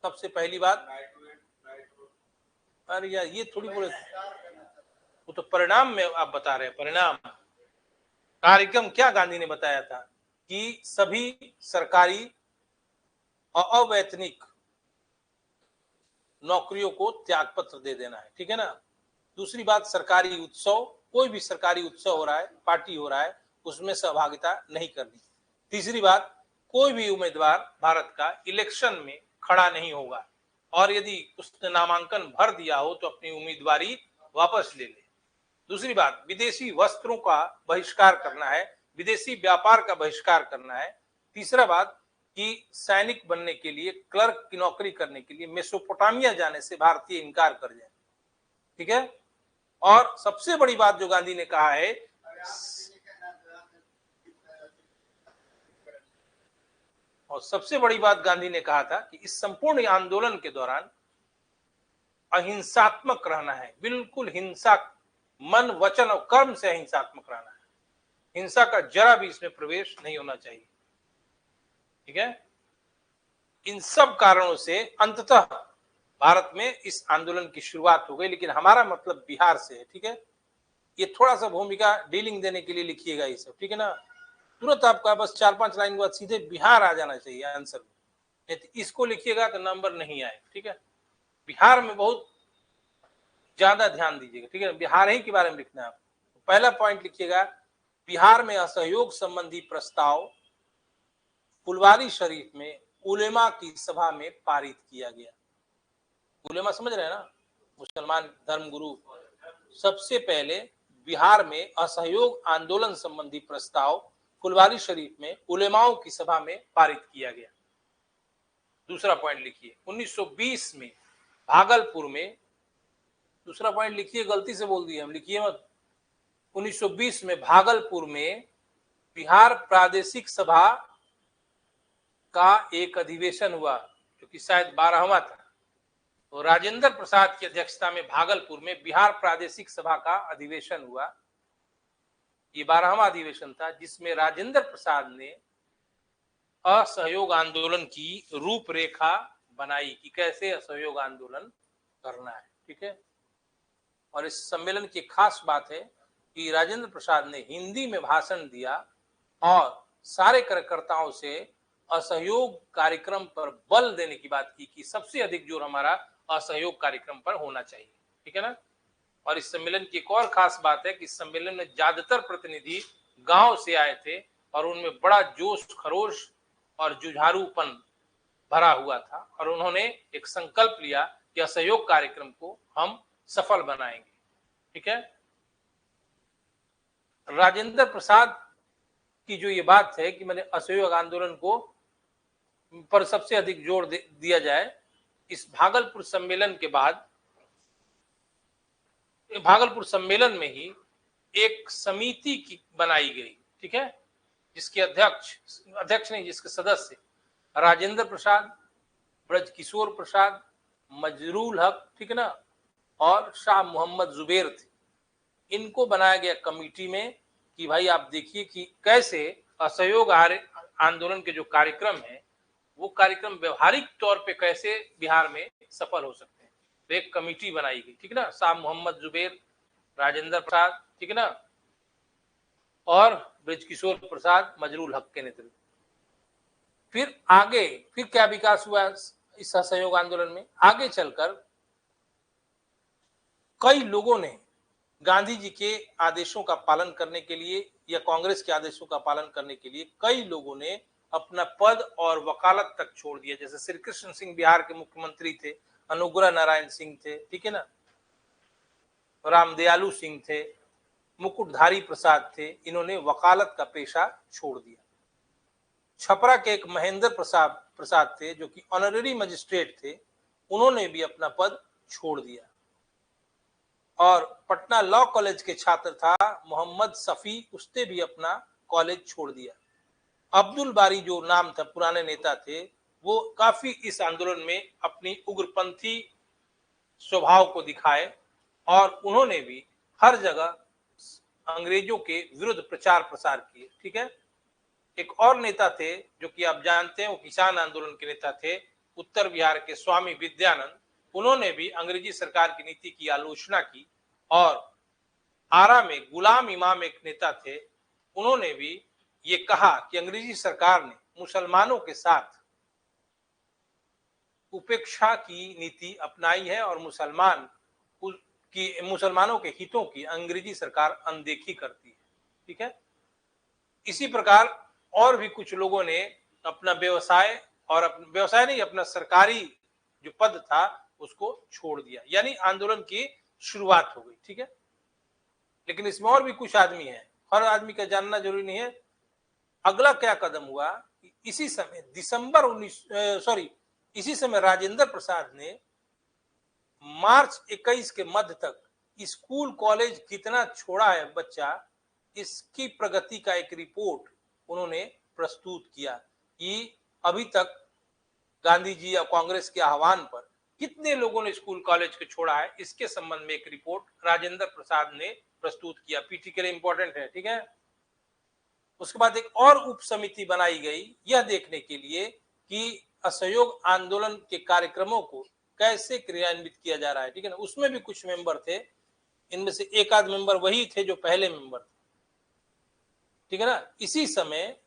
सबसे पहली बात, अरे यार ये थोड़ी बोले, वो तो परिणाम में आप बता रहे हैं। परिणाम, कार्यक्रम क्या गांधी ने बताया था कि सभी सरकारी और अवैतनिक नौकरियों को त्याग पत्र दे देना है, ठीक है ना। दूसरी बात, सरकारी उत्सव, कोई भी सरकारी उत्सव हो रहा है, पार्टी हो रहा है, उसमें सहभागिता नहीं करनी। तीसरी बात, कोई भी उम्मीदवार भारत का इलेक्शन में खड़ा नहीं होगा, और यदि उसने नामांकन भर दिया हो तो अपनी उम्मीदवारी वापस ले ले। दूसरी बात, विदेशी वस्त्रों का बहिष्कार करना है, विदेशी व्यापार का बहिष्कार करना है। तीसरा बात कि सैनिक बनने के लिए, क्लर्क की नौकरी करने के लिए मेसोपोटामिया जाने से भारतीय इनकार कर जाए, ठीक है। और सबसे बड़ी बात जो गांधी ने कहा है, और सबसे बड़ी बात गांधी ने कहा था कि इस संपूर्ण आंदोलन के दौरान अहिंसात्मक रहना है, बिल्कुल हिंसा, मन वचन और कर्म से अहिंसात्मक रहना है, हिंसा का जरा भी इसमें प्रवेश नहीं होना चाहिए, ठीक है। इन सब कारणों से अंततः भारत में इस आंदोलन की शुरुआत हो गई, लेकिन हमारा मतलब बिहार से है, ठीक है। ये थोड़ा सा भूमिका डीलिंग देने के लिए लिखिएगा ये सब, ठीक है ना। तुरंत आपका बस 4-5 लाइन के बाद सीधे बिहार आ जाना चाहिए आंसर में, नहीं तो इसको लिखिएगा तो नंबर नहीं आए, ठीक है। बिहार में बहुत ज्यादा ध्यान दीजिएगा, ठीक है। बिहार ही के बारे में लिखना है आप। पहला पॉइंट लिखिएगा, बिहार में असहयोग संबंधी प्रस्ताव फुलवारी शरीफ में उलेमा की सभा में पारित किया गया। उलेमा समझ रहे हैं ना, मुसलमान धर्म गुरु। सबसे पहले बिहार में असहयोग आंदोलन संबंधी प्रस्ताव फुलवारी शरीफ में उलेमाओं की सभा में पारित किया गया। दूसरा पॉइंट लिखिए, 1920 में भागलपुर में, दूसरा पॉइंट लिखिए, गलती से बोल दिए हम, लिखिए मत। 1920 में भागलपुर में बिहार प्रादेशिक सभा का एक अधिवेशन हुआ, जो कि शायद 12वां था। तो राजेंद्र प्रसाद की अध्यक्षता में भागलपुर में बिहार प्रादेशिक सभा का अधिवेशन हुआ। ये 12वां अधिवेशन था, जिसमें राजेंद्र प्रसाद ने असहयोग आंदोलन की रूपरेखा बनाई कि कैसे असहयोग आंदोलन करना है, ठीक है। और इस सम्मेलन की खास बात है कि राजेंद्र प्रसाद ने हिंदी में भाषण दिया और सारे कार्यकर्ताओं से असहयोग कार्यक्रम पर बल देने की बात की कि सबसे अधिक जोर हमारा असहयोग कार्यक्रम पर होना चाहिए, ठीक है ना। और इस सम्मेलन की एक और खास बात है कि इस सम्मेलन में ज्यादातर प्रतिनिधि गांव से आए थे और उनमें बड़ा जोश खरोश और जुझारूपन भरा हुआ था, और उन्होंने एक संकल्प लिया कि असहयोग कार्यक्रम को हम सफल बनाएंगे, ठीक है। राजेंद्र प्रसाद की जो ये बात है कि मैंने असहयोग आंदोलन को पर सबसे अधिक जोर दिया जाए, इस भागलपुर सम्मेलन के बाद, भागलपुर सम्मेलन में ही एक समिति की बनाई गई, ठीक है, जिसके अध्यक्ष नहीं, जिसके सदस्य राजेंद्र प्रसाद, ब्रजकिशोर प्रसाद, मजरूल हक, ठीक है ना, और शाह मोहम्मद जुबेर थे। इनको बनाया गया कमेटी में कि भाई आप देखिए कि कैसे असहयोग आंदोलन के जो कार्यक्रम है वो कार्यक्रम व्यवहारिक तौर पे कैसे बिहार में सफल हो सकते हैं। तो एक कमेटी बनाई गई, ठीक है ना, शाह मोहम्मद जुबेर, राजेंद्र प्रसाद, ठीक है ना, और ब्रजकिशोर प्रसाद, मजरूल हक के नेतृत्व। फिर आगे फिर क्या विकास हुआ इस असहयोग आंदोलन में, आगे चलकर कई लोगों ने गांधी जी के आदेशों का पालन करने के लिए या कांग्रेस के आदेशों का पालन करने के लिए कई लोगों ने अपना पद और वकालत तक छोड़ दिया। जैसे श्री कृष्ण सिंह बिहार के मुख्यमंत्री थे, अनुग्रह नारायण सिंह थे, ठीक है ना, रामदयालु सिंह थे, मुकुटधारी प्रसाद थे, इन्होंने वकालत का पेशा छोड़ दिया। छपरा के एक महेंद्र प्रसाद थे जो कि ऑनररी मजिस्ट्रेट थे, उन्होंने भी अपना पद छोड़ दिया। और पटना लॉ कॉलेज के छात्र था मोहम्मद सफी, उसने भी अपना कॉलेज छोड़ दिया। अब्दुल बारी जो नाम था, पुराने नेता थे, वो काफी इस आंदोलन में अपनी उग्रपंथी स्वभाव को दिखाए और उन्होंने भी हर जगह अंग्रेजों के विरुद्ध प्रचार प्रसार किए, ठीक है। एक और नेता थे जो कि आप जानते हैं, वो किसान आंदोलन के नेता थे, उत्तर बिहार के स्वामी विद्यानंद। उन्होंने भी अंग्रेजी सरकार की नीति की आलोचना की। और आरा में गुलाम इमाम एक नेता थे, उन्होंने भी ये कहा कि अंग्रेजी सरकार ने मुसलमानों के साथ उपेक्षा की नीति अपनाई है और मुसलमानों के हितों की अंग्रेजी सरकार अनदेखी करती है। ठीक है, इसी प्रकार और भी कुछ लोगों ने अपना व्यवसाय और व्यवसाय नहीं, अपना सरकारी जो पद था उसको छोड़ दिया, यानी आंदोलन की शुरुआत हो गई। ठीक है, लेकिन इसमें और भी कुछ आदमी हैं, हर आदमी का जानना जरूरी नहीं है। अगला क्या कदम हुआ, इसी समय इसी समय राजेंद्र प्रसाद ने मार्च 21 के मध्य तक स्कूल कॉलेज कितना छोड़ा है बच्चा, इसकी प्रगति का एक रिपोर्ट उन्होंने प्रस्तुत किया कि अभी तक गांधी जी या कांग्रेस के आह्वान पर कितने लोगों ने स्कूल कॉलेज को छोड़ा है, इसके संबंध में एक रिपोर्ट राजेंद्र प्रसाद ने प्रस्तुत किया। पीटी के लिए इंपॉर्टेंट है। ठीक है, उसके बाद एक और उप समिति बनाई गई यह देखने के लिए कि असहयोग आंदोलन के कार्यक्रमों को कैसे क्रियान्वित किया जा रहा है। ठीक है ना, उसमें भी कुछ मेंबर थे, इनमें से एक आध मेंबर वही थे जो पहले मेंबर थे। ठीक है ना, इसी समय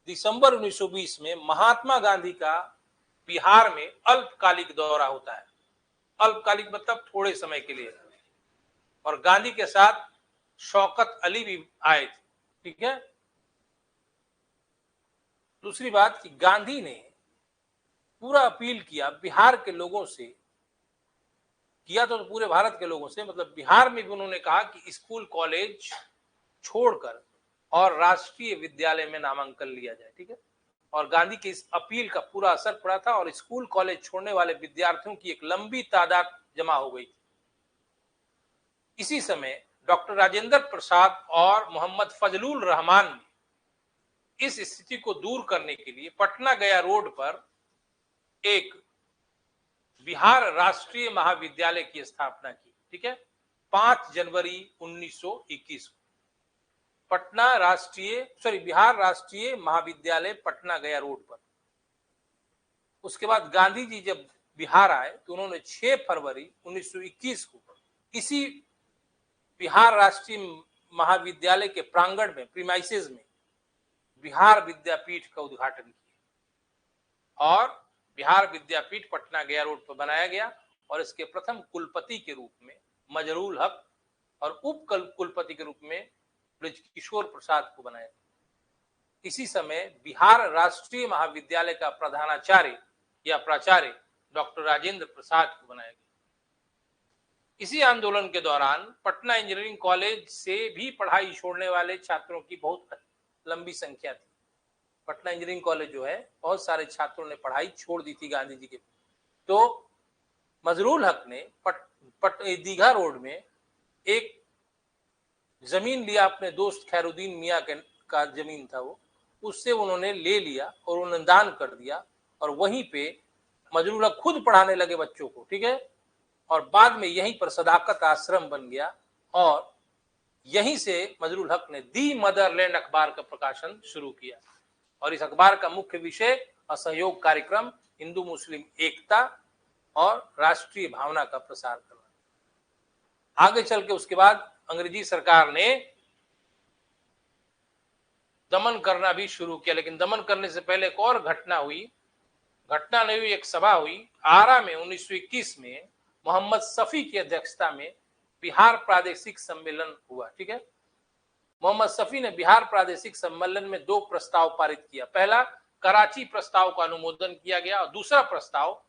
दिसंबर 1920 में महात्मा गांधी का बिहार में अल्पकालिक दौरा होता है। अल्पकालिक मतलब थोड़े समय के लिए, और गांधी के साथ शौकत अली भी आए थे। ठीक है, दूसरी बात कि गांधी ने पूरा अपील किया बिहार के लोगों से, किया तो पूरे भारत के लोगों से, मतलब बिहार में भी उन्होंने कहा कि स्कूल कॉलेज छोड़कर और राष्ट्रीय विद्यालय में नामांकन लिया जाए। ठीक है, और गांधी की इस अपील का पूरा असर पड़ा था और स्कूल कॉलेज छोड़ने वाले विद्यार्थियों की एक लंबी तादाद जमा हो गई थी। इसी समय डॉक्टर राजेंद्र प्रसाद और मोहम्मद फजलुल रहमान ने इस स्थिति को दूर करने के लिए पटना गया रोड पर एक बिहार राष्ट्रीय महाविद्यालय की स्थापना की। ठीक है, 5 जनवरी 1921 को बिहार राष्ट्रीय महाविद्यालय पटना गया रोड पर। उसके बाद गांधी जी जब बिहार आए तो उन्होंने 6 फरवरी 1921 को इसी बिहार राष्ट्रीय महाविद्यालय के प्रांगण में, प्रीमाइसेस में, बिहार विद्यापीठ का उद्घाटन किया और बिहार विद्यापीठ पटना गया रोड पर बनाया गया और इसके प्रथम कुलपति के रूप में मजरूल हक और उप कुलपति के रूप में ब्रजकिशोर प्रसाद को बनाया। इसी समय बिहार राष्ट्रीय महाविद्यालय का प्रधानाचार्य या प्राचार्य डॉक्टर राजेंद्र प्रसाद को बनाया गया। इसी आंदोलन के दौरान पटना इंजीनियरिंग कॉलेज से भी पढ़ाई छोड़ने वाले छात्रों की बहुत लंबी संख्या थी। पटना इंजीनियरिंग कॉलेज जो है, बहुत सारे छात्रों ने पढ़ाई छोड़ दी थी गांधी जी के। तो मजरूल हक ने दीघा रोड में एक जमीन लिया, अपने दोस्त खैरुद्दीन मियां का जमीन था वो, उससे उन्होंने ले लिया और उन्होंने दान कर दिया और वहीं पे मजरूल हक खुद पढ़ाने लगे बच्चों को। ठीक है, और बाद में यहीं पर सदाकत आश्रम बन गया और यहीं से मजरूल हक ने दी मदरलैंड अखबार का प्रकाशन शुरू किया और इस अखबार का मुख्य विषय असहयोग कार्यक्रम, हिंदू मुस्लिम एकता और राष्ट्रीय भावना का प्रसार करना। आगे चल के उसके बाद अंग्रेजी सरकार ने दमन करना भी शुरू किया, लेकिन दमन करने से पहले एक और घटना नहीं हुई, एक सभा हुई आरा में 1921 में। मोहम्मद शफी की अध्यक्षता में बिहार प्रादेशिक सम्मेलन हुआ। ठीक है, मोहम्मद शफी ने बिहार प्रादेशिक सम्मेलन में 2 प्रस्ताव पारित किया। पहला, कराची प्रस्ताव का अनुमोदन किया गया और दूसरा प्रस्ताव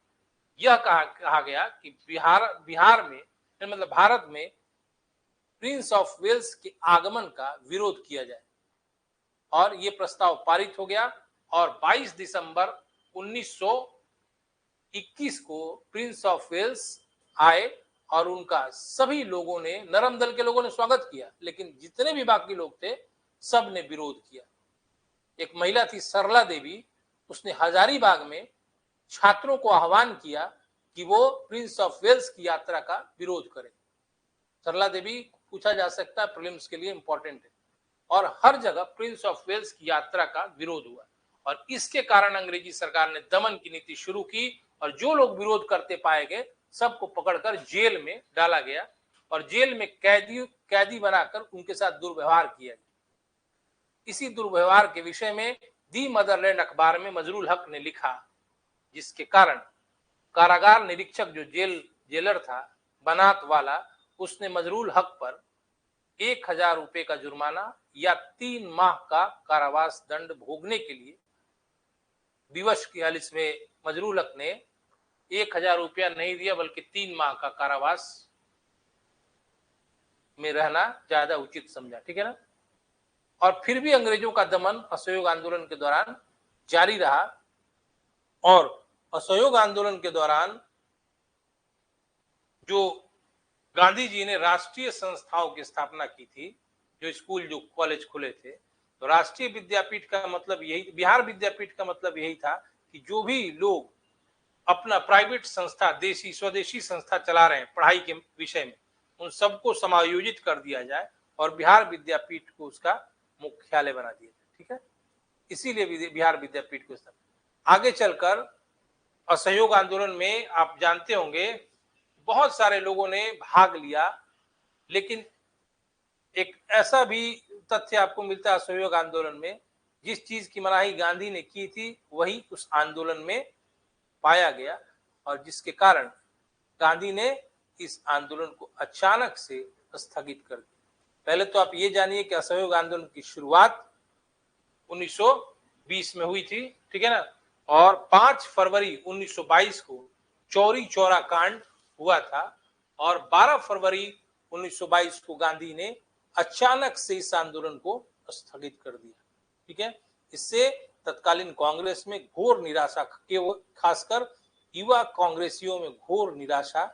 यह कहा गया कि बिहार में, मतलब भारत में प्रिंस ऑफ वेल्स के आगमन का विरोध किया जाए और यह प्रस्ताव पारित हो गया और 22 दिसंबर 1921 को प्रिंस ऑफ वेल्स आए और उनका सभी लोगों ने, नरम दल के लोगों ने स्वागत किया, लेकिन जितने भी बाकी लोग थे सब ने विरोध किया। एक महिला थी सरला देवी, उसने हजारीबाग में छात्रों को आह्वान किया कि वो प्रिंस ऑफ वेल्स की यात्रा का विरोध करें। सरला देवी पूछा जा सकता है, प्रीलिम्स के लिए इंपॉर्टेंट है, और हर जगह प्रिंस ऑफ वेल्स की यात्रा का विरोध हुआ और इसके कारण अंग्रेजी सरकार ने दमन की नीति शुरू की और जो लोग विरोध करते पाए गए सबको पकड़कर जेल में डाला गया और जेल में कैदी बनाकर उनके साथ दुर्व्यवहार किया गया। इसी दुर्व्यवहार के विषय में दी मदरलैंड अखबार में मजरूल हक ने लिखा, जिसके कारण कारागार निरीक्षक जो जेलर था बनात वाला, उसने मजरूल हक पर 1000 रुपए का जुर्माना या 3 माह का कारावास दंड भोगने के लिए विवश किया। इसमें मजरूल हक ने 1000 रुपया नहीं दिया बल्कि 3 माह का कारावास में रहना ज्यादा उचित समझा। ठीक है ना। और फिर भी अंग्रेजों का दमन असहयोग आंदोलन के दौरान जारी रहा और असहयोग आंदोलन के दौरान जो गांधी जी ने राष्ट्रीय संस्थाओं की स्थापना की थी, जो स्कूल जो कॉलेज खुले थे, तो राष्ट्रीय विद्यापीठ का मतलब यही, बिहार विद्यापीठ का मतलब यही था कि जो भी लोग अपना प्राइवेट संस्था, देशी स्वदेशी संस्था चला रहे हैं पढ़ाई के विषय में, उन सबको समायोजित कर दिया जाए और बिहार विद्यापीठ को उसका मुख्यालय बना दिया जाए। ठीक है। इसीलिए बिहार विद्यापीठ को आगे चलकर असहयोग आंदोलन में आप जानते होंगे बहुत सारे लोगों ने भाग लिया, लेकिन एक ऐसा भी तथ्य आपको मिलता है असहयोग आंदोलन में, जिस चीज की मनाही गांधी ने की थी वही उस आंदोलन में पाया गया और जिसके कारण गांधी ने इस आंदोलन को अचानक से स्थगित कर दिया। पहले तो आप ये जानिए कि असहयोग आंदोलन की शुरुआत 1920 में हुई थी। ठीक है ना। और 5 फरवरी 1922 को चौरी चौरा कांड हुआ था और 12 फरवरी 1922 को गांधी ने अचानक से इस आंदोलन को स्थगित कर दिया। ठीक है। इससे तत्कालीन कांग्रेस में घोर निराशा, खासकर युवा कांग्रेसियों में घोर निराशा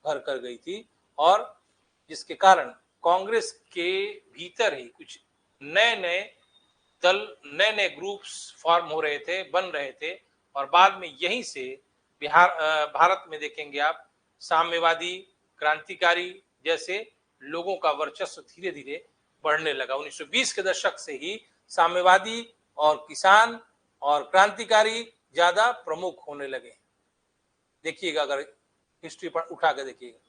घर कर गई थी और जिसके कारण कांग्रेस के भीतर ही कुछ नए नए दल, नए नए ग्रुप्स फॉर्म हो रहे थे, बन रहे थे और बाद में यहीं से भारत में देखेंगे आप साम्यवादी, क्रांतिकारी जैसे लोगों का वर्चस्व धीरे धीरे बढ़ने लगा। 1920 के दशक से ही साम्यवादी और किसान और क्रांतिकारी ज्यादा प्रमुख होने लगे। देखिएगा, अगर हिस्ट्री पर उठा के देखिएगा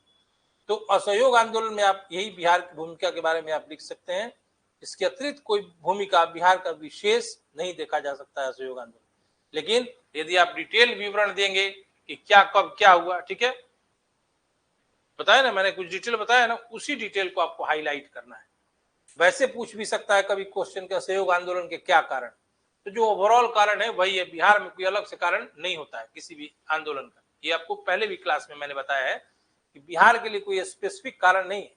तो असहयोग आंदोलन में आप यही बिहार की भूमिका के बारे में आप लिख सकते हैं। इसके अतिरिक्त कोई भूमिका बिहार का विशेष नहीं देखा जा सकता है असहयोग आंदोलन। लेकिन यदि आप डिटेल विवरण देंगे कि क्या कब क्या हुआ, ठीक है, बताया ना मैंने, कुछ डिटेल बताया ना, उसी डिटेल को आपको हाईलाइट करना है। वैसे पूछ भी सकता है कभी क्वेश्चन के असहयोग आंदोलन के क्या कारण, तो जो ओवरऑल कारण है वही है। बिहार में कोई अलग से कारण नहीं होता है किसी भी आंदोलन का। ये आपको पहले भी क्लास में मैंने बताया है कि बिहार के लिए कोई स्पेसिफिक कारण नहीं है।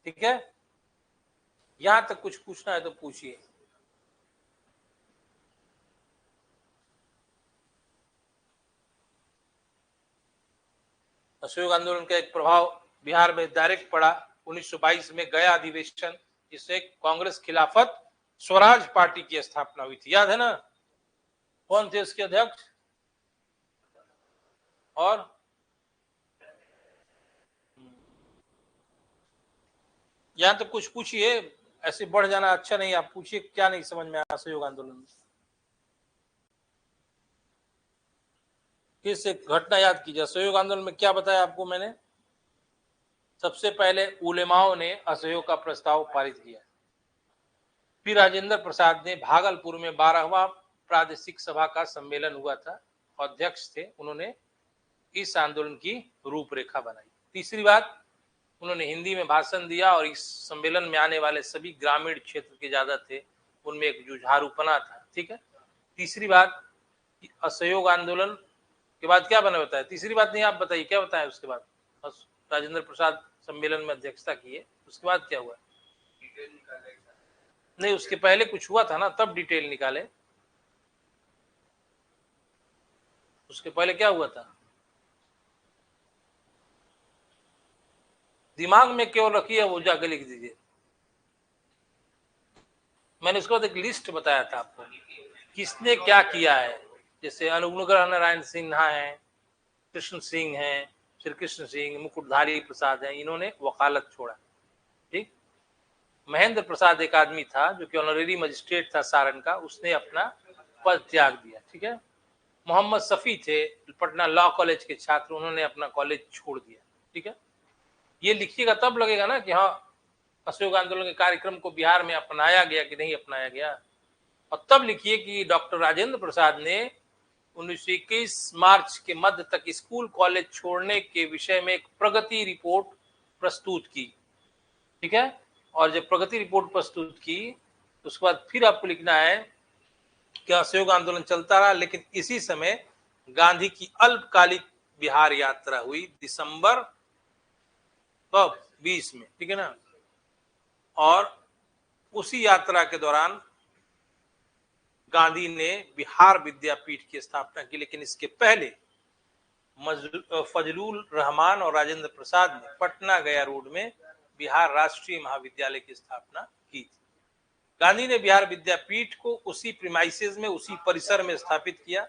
ठीक है। यहां तक कुछ पूछना है तो पूछिए। असहयोग आंदोलन का एक प्रभाव बिहार में डायरेक्ट पड़ा 1922 में गया अधिवेशन, जिससे कांग्रेस खिलाफत स्वराज पार्टी की स्थापना हुई थी। याद है ना, कौन थे उसके अध्यक्ष? और यहां तो कुछ पूछिए, ऐसे बढ़ जाना अच्छा नहीं। आप पूछिए क्या नहीं समझ में आया असहयोग आंदोलन में। फिर से घटना याद कीजिए। असहयोग आंदोलन में क्या बताया आपको मैंने? सबसे पहले उलेमाओं ने असहयोग का प्रस्ताव पारित किया। फिर राजेंद्र प्रसाद ने भागलपुर में 12वां प्रादेशिक सभा का सम्मेलन हुआ था, अध्यक्ष थे, उन्होंने इस आंदोलन की रूपरेखा बनाई। तीसरी बात, उन्होंने हिंदी में भाषण दिया और इस सम्मेलन में आने वाले सभी ग्रामीण क्षेत्र के ज्यादा थे, उनमें एक जुझारूपना था। ठीक है। तीसरी बात, असहयोग आंदोलन के बाद क्या बना होता है? तीसरी बात नहीं, आप बताइए क्या बताया उसके बाद? राजेंद्र प्रसाद सम्मेलन में अध्यक्षता किए, उसके बाद क्या हुआ? नहीं, उसके पहले कुछ हुआ था ना, तब डिटेल निकाले। उसके पहले क्या हुआ था? दिमाग में केवल रखिए, वो जाके लिख दीजिए। मैंने उसके बाद एक लिस्ट बताया था आपको, किसने क्या किया है। जैसे अनुग्रह नारायण सिन्हा है, कृष्ण सिंह है, श्री कृष्ण सिंह, मुकुटधारी प्रसाद है, इन्होंने वकालत छोड़ा। ठीक। महेंद्र प्रसाद एक आदमी था जो कि ऑनरेरी मजिस्ट्रेट था सारण का, उसने अपना पद त्याग दिया। ठीक है। मोहम्मद सफी थे, पटना लॉ कॉलेज के छात्र, उन्होंने अपना कॉलेज छोड़ दिया। ठीक है। ये लिखिएगा तब लगेगा ना कि हाँ असहयोग आंदोलन के कार्यक्रम को बिहार में अपनाया गया कि नहीं अपनाया गया। और तब लिखिए कि डॉक्टर राजेंद्र प्रसाद ने 1921 मार्च के मध्य तक स्कूल कॉलेज छोड़ने के विषय में एक प्रगति रिपोर्ट प्रस्तुत की। ठीक है, और जब प्रगति रिपोर्ट प्रस्तुत की उसके बाद फिर आपको लिखना है कि असहयोग आंदोलन चलता रहा, लेकिन इसी समय गांधी की अल्पकालिक बिहार यात्रा हुई दिसंबर कब 20 में। ठीक है ना, और उसी यात्रा के दौरान गांधी ने बिहार विद्यापीठ की स्थापना की, लेकिन इसके पहले फजलुल रहमान और राजेंद्र प्रसाद ने पटना गया रोड में बिहार राष्ट्रीय महाविद्यालय की स्थापना की थी। गांधी ने बिहार विद्यापीठ को उसी प्रीमाइसेस में, उसी परिसर में स्थापित किया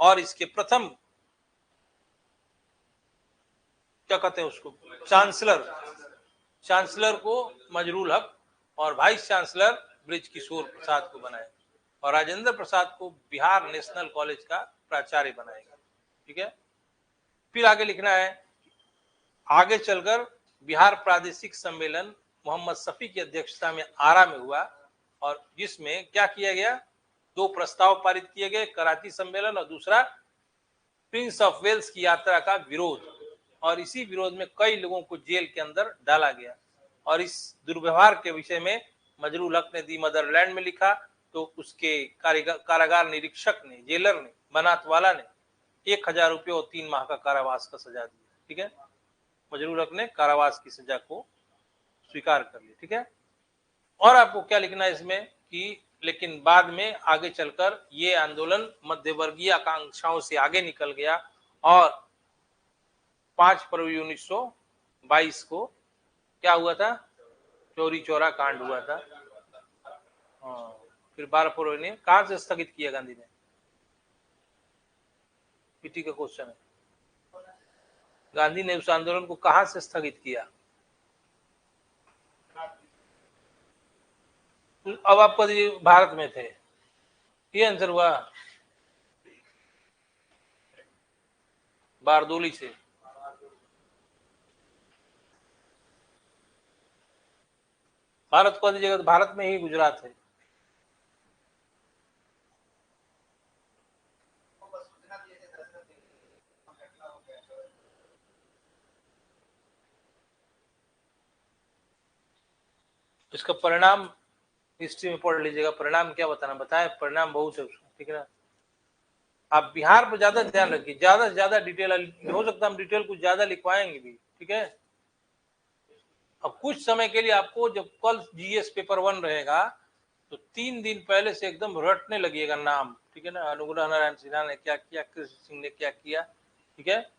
और इसके प्रथम क्या कहते हैं उसको, चांसलर को मजरूल हक और वाइस चांसलर ब्रिज किशोर प्रसाद को बनाया और राजेंद्र प्रसाद को बिहार नेशनल कॉलेज का प्राचार्य बनाएगा। ठीक है, फिर आगे लिखना है, आगे चलकर बिहार प्रादेशिक सम्मेलन मोहम्मद शफी की अध्यक्षता में आरा में हुआ और जिसमें क्या किया गया, 2 प्रस्ताव पारित किए गए, कराची सम्मेलन और दूसरा प्रिंस ऑफ वेल्स की यात्रा का विरोध, और इसी विरोध में कई लोगों को जेल के अंदर डाला गया और इस दुर्व्यवहार के विषय में मजरूल हक ने दी मदरलैंड में लिखा तो उसके कारागार निरीक्षक ने, जेलर ने, बनातवाला ने 1000 रुपये और 3 माह का कारावास का सजा दिया। ठीक है, मजरूल हक ने कारावास की सजा को स्वीकार कर लिया। ठीक है, और आपको क्या लिखना है इसमें कि लेकिन बाद में आगे चलकर ये आंदोलन मध्यवर्गीय आकांक्षाओं से आगे निकल गया और 5 फरवरी 1922 को क्या हुआ था, चौरी चौरा कांड हुआ था। फिर 12 फरवरी ने कहां से स्थगित किया गांधी ने, पीटी का क्वेश्चन है, गांधी ने उस आंदोलन को कहां से स्थगित किया। अब आपको भारत में थे, ये आंसर हुआ बारदोली से। भारत को दीजिएगा तो भारत में ही गुजरात है। इसका परिणाम हिस्ट्री में पढ़ लीजिएगा, परिणाम क्या बताना, बताए परिणाम बहुत है उसका। ठीक है ना, आप बिहार पर ज्यादा ध्यान रखिए, ज्यादा से ज्यादा डिटेल, हो सकता है हम डिटेल कुछ ज्यादा लिखवाएंगे भी। ठीक है, अब कुछ समय के लिए आपको जब कल जीएस पेपर 1 रहेगा तो 3 दिन पहले से एकदम रटने लगिएगा नाम। ठीक है ना, अनुग्रह नारायण सिन्हा ने क्या किया, कृष्ण सिंह ने क्या किया। ठीक है,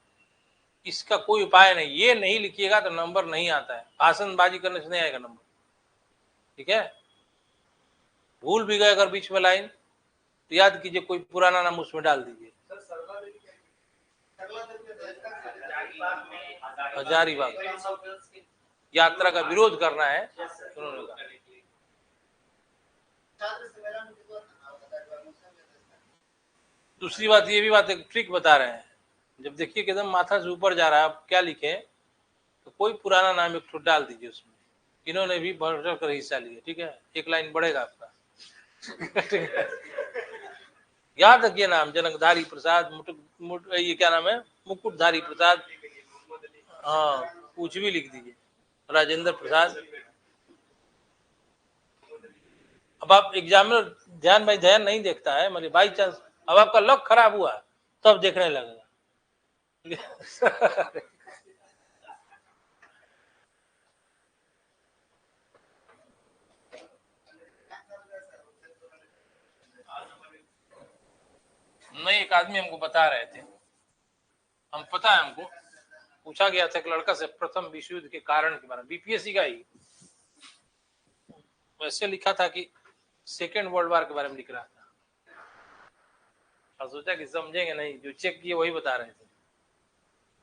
इसका कोई उपाय नहीं, ये नहीं लिखिएगा तो नंबर नहीं आता है, भाषणबाजी करने से नहीं आएगा नंबर। ठीक है, भूल भी गए अगर बीच में लाइन तो याद कीजिए कोई पुराना नाम उसमें डाल दीजिए। हजारीबाग यात्रा का विरोध करना है उन्होंने कहा। दूसरी बात, ये भी बात एक ट्रिक बता रहे हैं, जब देखिए कि एकदम माथा से ऊपर जा रहा है, आप क्या लिखे तो कोई पुराना नाम एक डाल दीजिए उसमें, इन्होंने भी बढ़ चढ़ कर हिस्सा लिया। ठीक है, एक लाइन बढ़ेगा आपका। याद रखिए नाम, जनकधारी प्रसाद, ये क्या नाम है, मुकुटधारी प्रसाद, हाँ कुछ भी लिख दीजिए, राजेंद्र प्रसाद। अब आप एग्जामिनर ध्यान भाई ध्यान नहीं देखता है, मतलब बाई चांस अब आपका लक खराब हुआ तब देखने लगेगा। नहीं, एक आदमी हमको बता रहे थे, हम पता है हमको, पूछा गया था एक लड़का से प्रथम विश्व युद्ध के कारण के बारे में, बीपीएससी का ही, वैसे लिखा था कि सेकेंड वर्ल्ड वॉर के बारे में लिख रहा था, और सोचा कि समझेंगे नहीं, जो चेक किए वही बता रहे थे,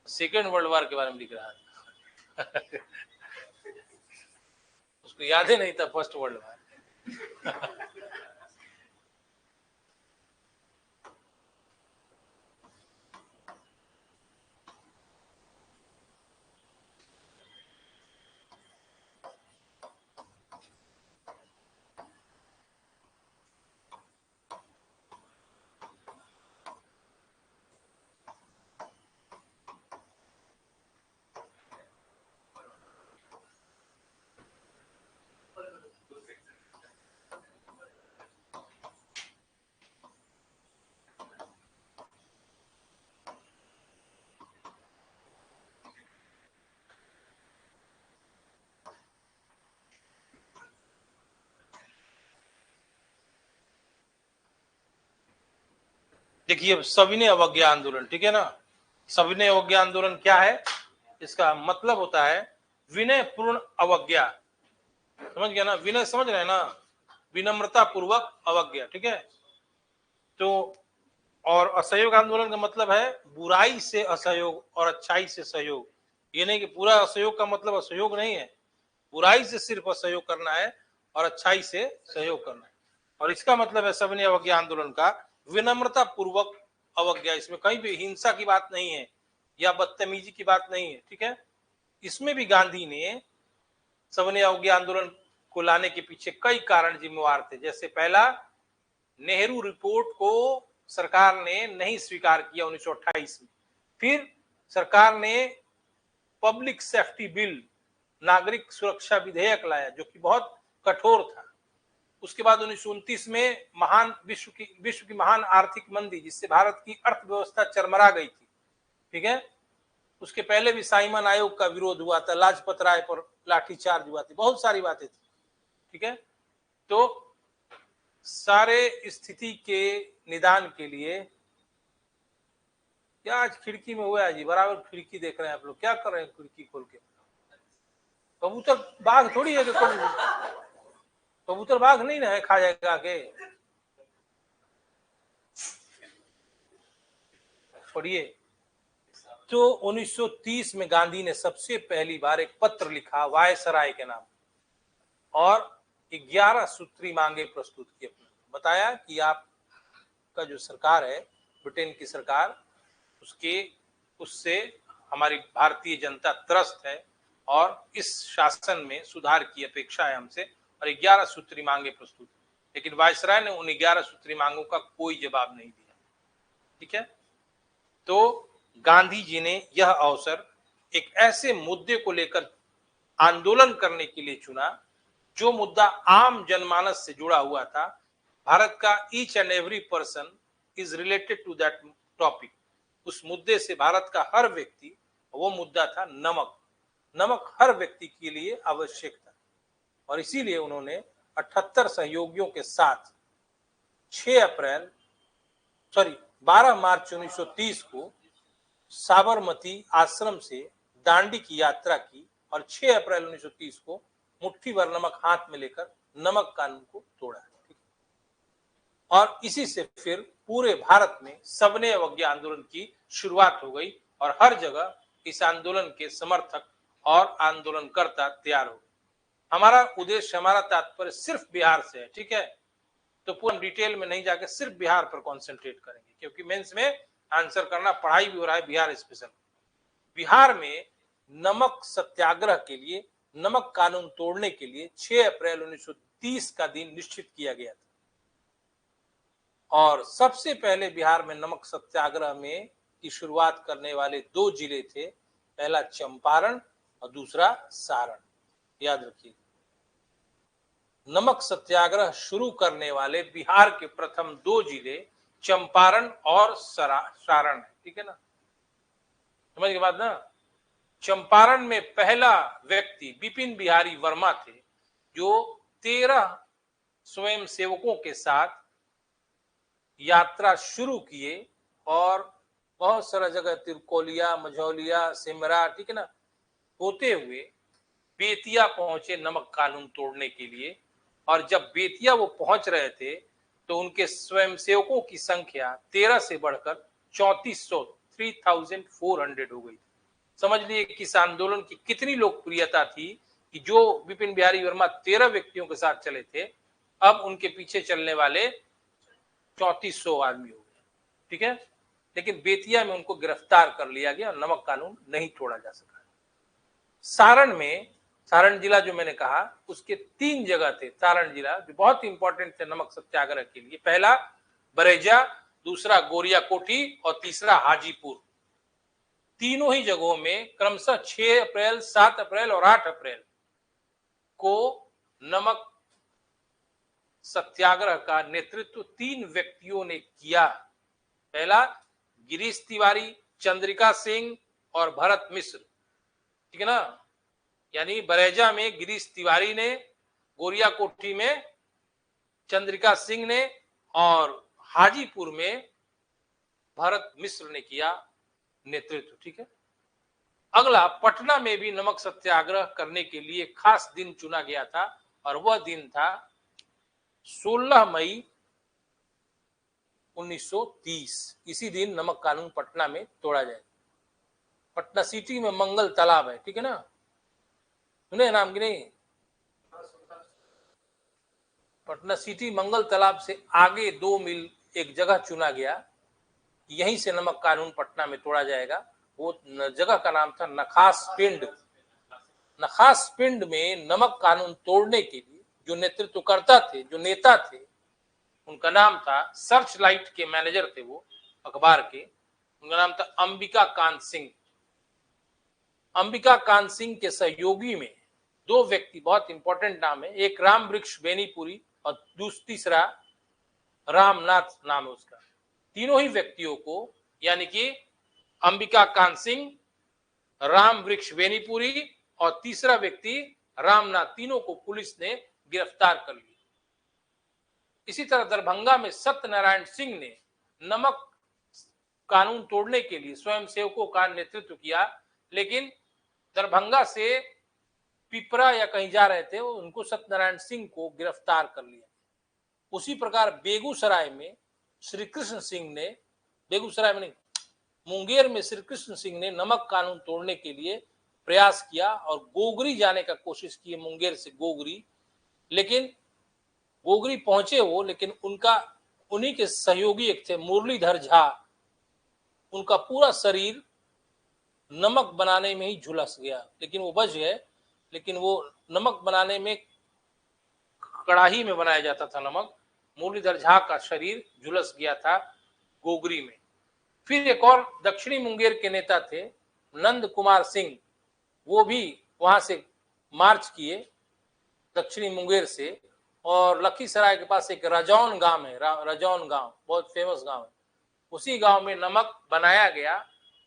सेकेंड वर्ल्ड वॉर के बारे में लिख रहा था। उसको याद ही नहीं था फर्स्ट वर्ल्ड वॉर। देखिए सविनय अवज्ञा आंदोलन, ठीक है ना। सविनय अवज्ञा आंदोलन क्या है, इसका मतलब होता है विनय पूर्ण अवज्ञा, समझ गया ना, विनय समझ रहे हैं ना, विनम्रता पूर्वक अवज्ञा, ठीक है। तो और असहयोग आंदोलन का मतलब है बुराई से असहयोग और अच्छाई से सहयोग। ये नहीं कि पूरा असहयोग का मतलब असहयोग नहीं है, बुराई से सिर्फ असहयोग करना है और अच्छाई से सहयोग करना है। और इसका मतलब है सविनय अवज्ञा आंदोलन का विनम्रता पूर्वक अवज्ञा, इसमें कहीं भी हिंसा की बात नहीं है या बदतमीजी की बात नहीं है, ठीक है। इसमें भी गांधी ने सविनय अवज्ञा आंदोलन को लाने के पीछे कई कारण जिम्मेवार थे। जैसे पहला, नेहरू रिपोर्ट को सरकार ने नहीं स्वीकार किया 1928 में। फिर सरकार ने पब्लिक सेफ्टी बिल, नागरिक सुरक्षा विधेयक लाया जो कि बहुत कठोर था। उसके बाद 1929 में महान विश्व की महान आर्थिक मंदी, जिससे भारत की अर्थव्यवस्था चरमरा गई थी, ठीक है। उसके पहले भी साइमन आयोग का विरोध हुआ था, लाजपत राय पर लाठीचार्ज हुआ था, बहुत सारी बातें थी, ठीक है। तो सारे स्थिति के निदान के लिए, क्या आज खिड़की में हुआ है जी, बराबर खिड़की देख रहे हैं आप लोग, क्या कर रहे हैं खिड़की खोल के? कबूतर बाघ थोड़ी है, कबूतर बाघ नहीं ना है, खा जाएगा के, छोड़िए। तो 1930 में गांधी ने सबसे पहली बार एक पत्र लिखा वायसराय के नाम और 11 सूत्री मांगे प्रस्तुत की। बताया कि आपका जो सरकार है, ब्रिटेन की सरकार, उससे हमारी भारतीय जनता त्रस्त है और इस शासन में सुधार की अपेक्षा है हमसे, और 11 सूत्री मांगे प्रस्तुत। लेकिन वायसराय ने उन 11 सूत्री मांगों का कोई जवाब नहीं दिया, ठीक है। तो गांधी जी ने यह अवसर एक ऐसे मुद्दे को लेकर आंदोलन करने के लिए चुना जो मुद्दा आम जनमानस से जुड़ा हुआ था। भारत का each and every person is related to that topic. उस मुद्दे से भारत का हर व्यक्ति, वो मुद्दा था नमक। नमक हर व्यक्ति के लिए आवश्यक था और इसीलिए उन्होंने 78 सहयोगियों के साथ 12 मार्च 1930 को साबरमती आश्रम से दांडी की यात्रा की और 6 अप्रैल 1930 को मुट्ठी भर नमक हाथ में लेकर नमक कानून को तोड़ा। और इसी से फिर पूरे भारत में सविनय अवज्ञा आंदोलन की शुरुआत हो गई और हर जगह इस आंदोलन के समर्थक और आंदोलनकर्ता तैयार हो गए। हमारा उद्देश्य, हमारा तात्पर्य सिर्फ बिहार से है, ठीक है। तो पूरा डिटेल में नहीं जाके सिर्फ बिहार पर कॉन्सेंट्रेट करेंगे, क्योंकि मेंस में आंसर करना, पढ़ाई भी हो रहा है बिहार स्पेशल। बिहार में नमक सत्याग्रह के लिए, नमक कानून तोड़ने के लिए 6 अप्रैल 1930 का दिन निश्चित किया गया था। और सबसे पहले बिहार में नमक सत्याग्रह में की शुरुआत करने वाले 2 जिले थे, पहला चंपारण और दूसरा सारण, याद रखिए। नमक सत्याग्रह शुरू करने वाले बिहार के प्रथम 2 जिले चंपारण और सारण है, ठीक है ना, समझ के बाद ना। चंपारण में पहला व्यक्ति बिपिन बिहारी वर्मा थे, जो 13 स्वयं सेवकों के साथ यात्रा शुरू किए और बहुत सारा जगह, तिरकोलिया, मझौलिया, सिमरा, ठीक है ना, होते हुए बेतिया पहुंचे नमक कानून तोड़ने के लिए। और जब बेतिया वो पहुंच रहे थे तो उनके स्वयंसेवकों की संख्या 13 से बढ़कर 3400 हो गई। समझ लिए कि इस आंदोलन की कितनी लोकप्रियता थी कि जो बिपिन बिहारी वर्मा 13 व्यक्तियों के साथ चले थे, अब उनके पीछे चलने वाले 3400 आदमी हो गए, ठीक है। लेकिन बेतिया में उनको गिरफ्तार कर लिया गया और नमक कानून नहीं तोड़ा जा सका। सारण में, सारण जिला जो मैंने कहा, उसके 3 जगह थे सारण जिला जो बहुत इंपॉर्टेंट थे नमक सत्याग्रह के लिए। पहला बरेजा, दूसरा गोरिया कोठी और तीसरा हाजीपुर। तीनों ही जगहों में क्रमशः 6 अप्रैल, 7 अप्रैल और 8 अप्रैल को नमक सत्याग्रह का नेतृत्व 3 व्यक्तियों ने किया। पहला गिरीश तिवारी, चंद्रिका सिंह और भरत मिश्र, ठीक है ना। यानी बरेजा में गिरीश तिवारी ने, गोरिया कोठी में चंद्रिका सिंह ने और हाजीपुर में भरत मिश्र ने किया नेतृत्व। ठीक है, अगला, पटना में भी नमक सत्याग्रह करने के लिए खास दिन चुना गया था और वह दिन था 16 मई 1930। इसी दिन नमक कानून पटना में तोड़ा जाएगा। पटना सिटी में मंगल तालाब है, ठीक है ना, सुने नाम की नहीं? पटना सिटी मंगल तालाब से आगे 2 मील एक जगह चुना गया, यहीं से नमक कानून पटना में तोड़ा जाएगा। वो जगह का नाम था नखास पिंड। नखास पिंड में नमक कानून तोड़ने के लिए जो नेतृत्व करता थे, जो नेता थे, उनका नाम था, सर्च लाइट के मैनेजर थे वो अखबार के, उनका नाम था अंबिका कांत सिंह। अंबिका कांत सिंह के सहयोगी में 2 व्यक्ति बहुत इंपॉर्टेंट नाम है, एक राम वृक्ष बेनीपुरी और तीसरा रामनाथ नाम है उसका। तीनों ही व्यक्तियों को, यानी कि अंबिका कांत सिंह, राम वृक्ष बेनीपुरी और तीसरा व्यक्ति रामनाथ, तीनों को पुलिस ने गिरफ्तार कर लिया। इसी तरह दरभंगा में सत्यनारायण सिंह ने नमक कानून तोड़ने के लिए स्वयंसेवकों का नेतृत्व किया, लेकिन दरभंगा से पिपरा या कहीं जा रहे थे, उनको सत्यनारायण सिंह को गिरफ्तार कर लिया। उसी प्रकार बेगूसराय में श्री कृष्ण सिंह ने, बेगूसराय में नहीं, मुंगेर में श्री कृष्ण सिंह ने नमक कानून तोड़ने के लिए प्रयास किया और गोगरी जाने का कोशिश की, मुंगेर से गोगरी, लेकिन गोगरी पहुंचे वो, लेकिन उन्हीं के सहयोगी एक थे मुरलीधर झा, उनका पूरा शरीर नमक बनाने में ही झुलस गया, लेकिन वो बच गए। लेकिन वो नमक बनाने में, कड़ाही में बनाया जाता था नमक, मुरलीधर झा का शरीर झुलस गया था गोगरी में। फिर एक और दक्षिणी मुंगेर के नेता थे नंद कुमार सिंह, वो भी वहां से मार्च किए दक्षिणी मुंगेर से, और लखीसराय के पास एक रजौन गांव है, रजौन गांव बहुत फेमस गांव है, उसी गांव में नमक बनाया गया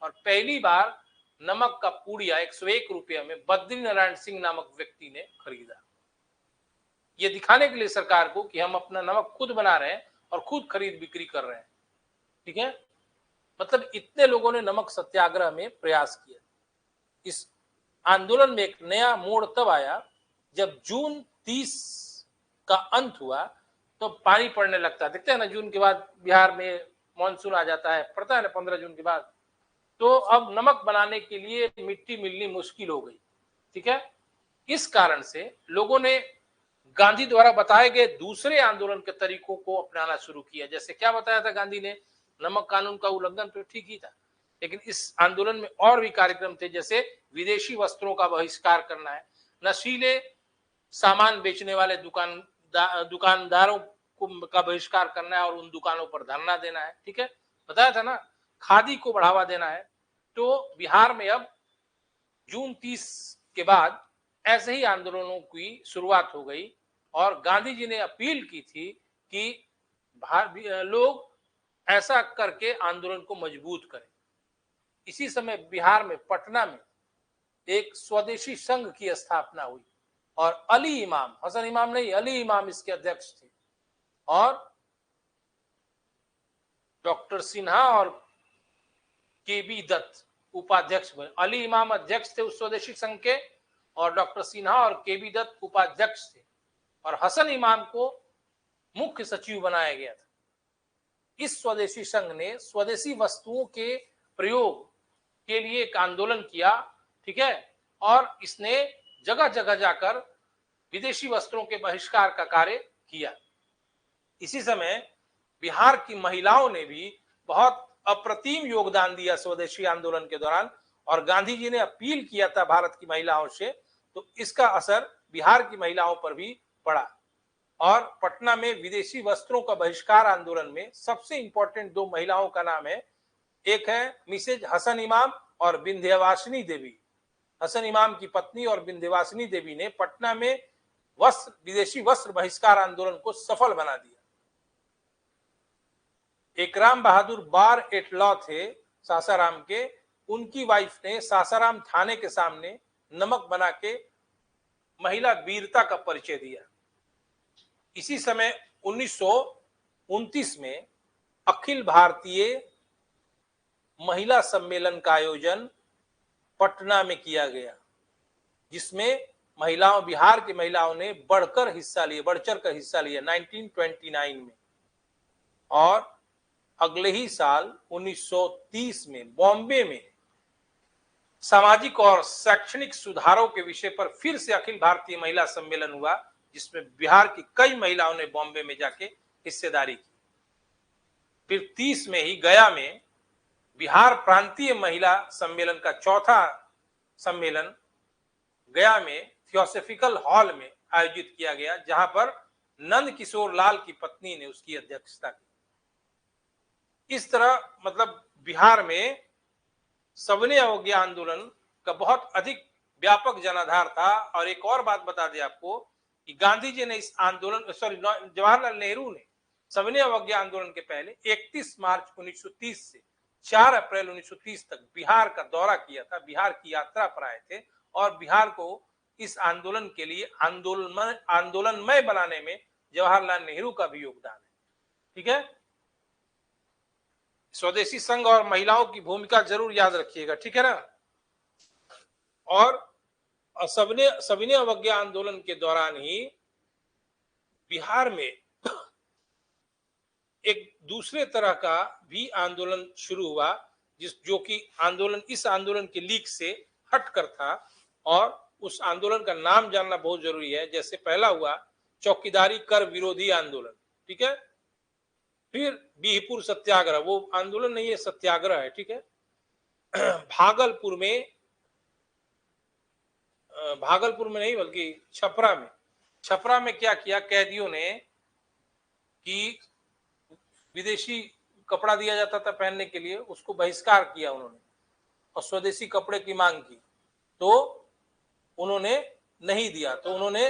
और पहली बार नमक का पुड़िया 101 रुपये में बद्री नारायण सिंह नामक व्यक्ति ने खरीदा। ये दिखाने के लिए सरकार को कि हम अपना नमक खुद बना रहे हैं और खुद खरीद बिक्री कर रहे हैं। ठीक है, मतलब इतने लोगों ने नमक सत्याग्रह में प्रयास किया। इस आंदोलन में एक नया मोड़ तब आया जब जून 30 का अंत हुआ तो पानी पड़ने लगता है। देखते हैं ना, जून के बाद बिहार में मानसून आ जाता है, पड़ता है ना 15 जून के बाद, तो अब नमक बनाने के लिए मिट्टी मिलनी मुश्किल हो गई। ठीक है, इस कारण से लोगों ने गांधी द्वारा बताए गए दूसरे आंदोलन के तरीकों को अपनाना शुरू किया। जैसे क्या बताया था गांधी ने, नमक कानून का उल्लंघन तो ठीक ही था, लेकिन इस आंदोलन में और भी कार्यक्रम थे, जैसे विदेशी वस्त्रों का बहिष्कार करना है, नशीले सामान बेचने वाले दुकानदारों का बहिष्कार करना है और उन दुकानों पर धरना देना है। ठीक है, बताया था ना, खादी को बढ़ावा देना है। तो बिहार में अब जून 30 के बाद ऐसे ही आंदोलनों की शुरुआत हो गई और गांधी जी ने अपील की थी कि लोग ऐसा करके आंदोलन को मजबूत करें। इसी समय बिहार में पटना में एक स्वदेशी संघ की स्थापना हुई और अली इमाम, हसन इमाम नहीं, अली इमाम इसके अध्यक्ष थे और डॉक्टर सिन्हा और केबी दत्त उपाध्यक्ष बने। अली इमाम अध्यक्ष थे उस स्वदेशी संघ के और डॉक्टर सिन्हा और केबी दत्त उपाध्यक्ष थे और हसन इमाम को मुख्य सचिव बनाया गया था। इस स्वदेशी संघ ने स्वदेशी वस्तुओं के प्रयोग के लिए एक आंदोलन किया। ठीक है, और इसने जगह जगह जाकर विदेशी वस्त्रों के बहिष्कार का कार्य किया। इसी समय बिहार की महिलाओं ने भी बहुत अप्रतिम योगदान दिया स्वदेशी आंदोलन के दौरान और गांधी जी ने अपील किया था भारत की महिलाओं से, तो इसका असर बिहार की महिलाओं पर भी पड़ा। और पटना में विदेशी वस्त्रों का बहिष्कार आंदोलन में सबसे इंपॉर्टेंट 2 महिलाओं का नाम है, एक है मिसेज हसन इमाम और विंध्यवासिनी देवी। हसन इमाम की पत्नी और विंध्यवासिनी देवी ने पटना में विदेशी वस्त्र बहिष्कार आंदोलन को सफल बना दिया। एक राम बहादुर बार एट लॉ थे सासाराम के, उनकी वाइफ ने सासाराम थाने के सामने नमक बना के महिला वीरता का परिचय दिया। इसी समय 1929 में अखिल भारतीय महिला सम्मेलन का आयोजन पटना में किया गया, जिसमें बिहार की महिलाओं ने बढ़ चढ़ कर हिस्सा लिया 1929 में। और अगले ही साल 1930 में बॉम्बे में सामाजिक और शैक्षणिक सुधारों के विषय पर फिर से अखिल भारतीय महिला सम्मेलन हुआ, जिसमें बिहार की कई महिलाओं ने बॉम्बे में जाके हिस्सेदारी की। फिर 30 में ही गया में बिहार प्रांतीय महिला सम्मेलन का चौथा सम्मेलन गया में थियोसॉफिकल हॉल में आयोजित किया गया, जहां पर नंद किशोर लाल की पत्नी ने उसकी अध्यक्षता की। इस तरह मतलब बिहार में सविनय अवज्ञा आंदोलन का बहुत अधिक व्यापक जनाधार था। और एक और बात बता दें आपको कि गांधी जी ने इस आंदोलन जवाहरलाल नेहरू ने सविनय अवज्ञा आंदोलन के पहले 31 मार्च 1930 से 4 अप्रैल 1930 तक बिहार का दौरा किया था, बिहार की यात्रा पर आए थे और बिहार को इस आंदोलन के लिए आंदोलनमय बनाने में जवाहरलाल नेहरू का भी योगदान है। ठीक है, स्वदेशी संघ और महिलाओं की भूमिका जरूर याद रखिएगा, ठीक है ना। और सविनय अवज्ञा आंदोलन के दौरान ही बिहार में एक दूसरे तरह का भी आंदोलन शुरू हुआ, जो कि इस आंदोलन के लीक से हटकर था, और उस आंदोलन का नाम जानना बहुत जरूरी है। जैसे पहला हुआ चौकीदारी कर विरोधी आंदोलन, ठीक है। फिर बीहपुर सत्याग्रह, वो आंदोलन नहीं है, सत्याग्रह है, ठीक है। भागलपुर में नहीं बल्कि छपरा में क्या किया कैदियों ने कि विदेशी कपड़ा दिया जाता था पहनने के लिए, उसको बहिष्कार किया उन्होंने और स्वदेशी कपड़े की मांग की, तो उन्होंने नहीं दिया, तो उन्होंने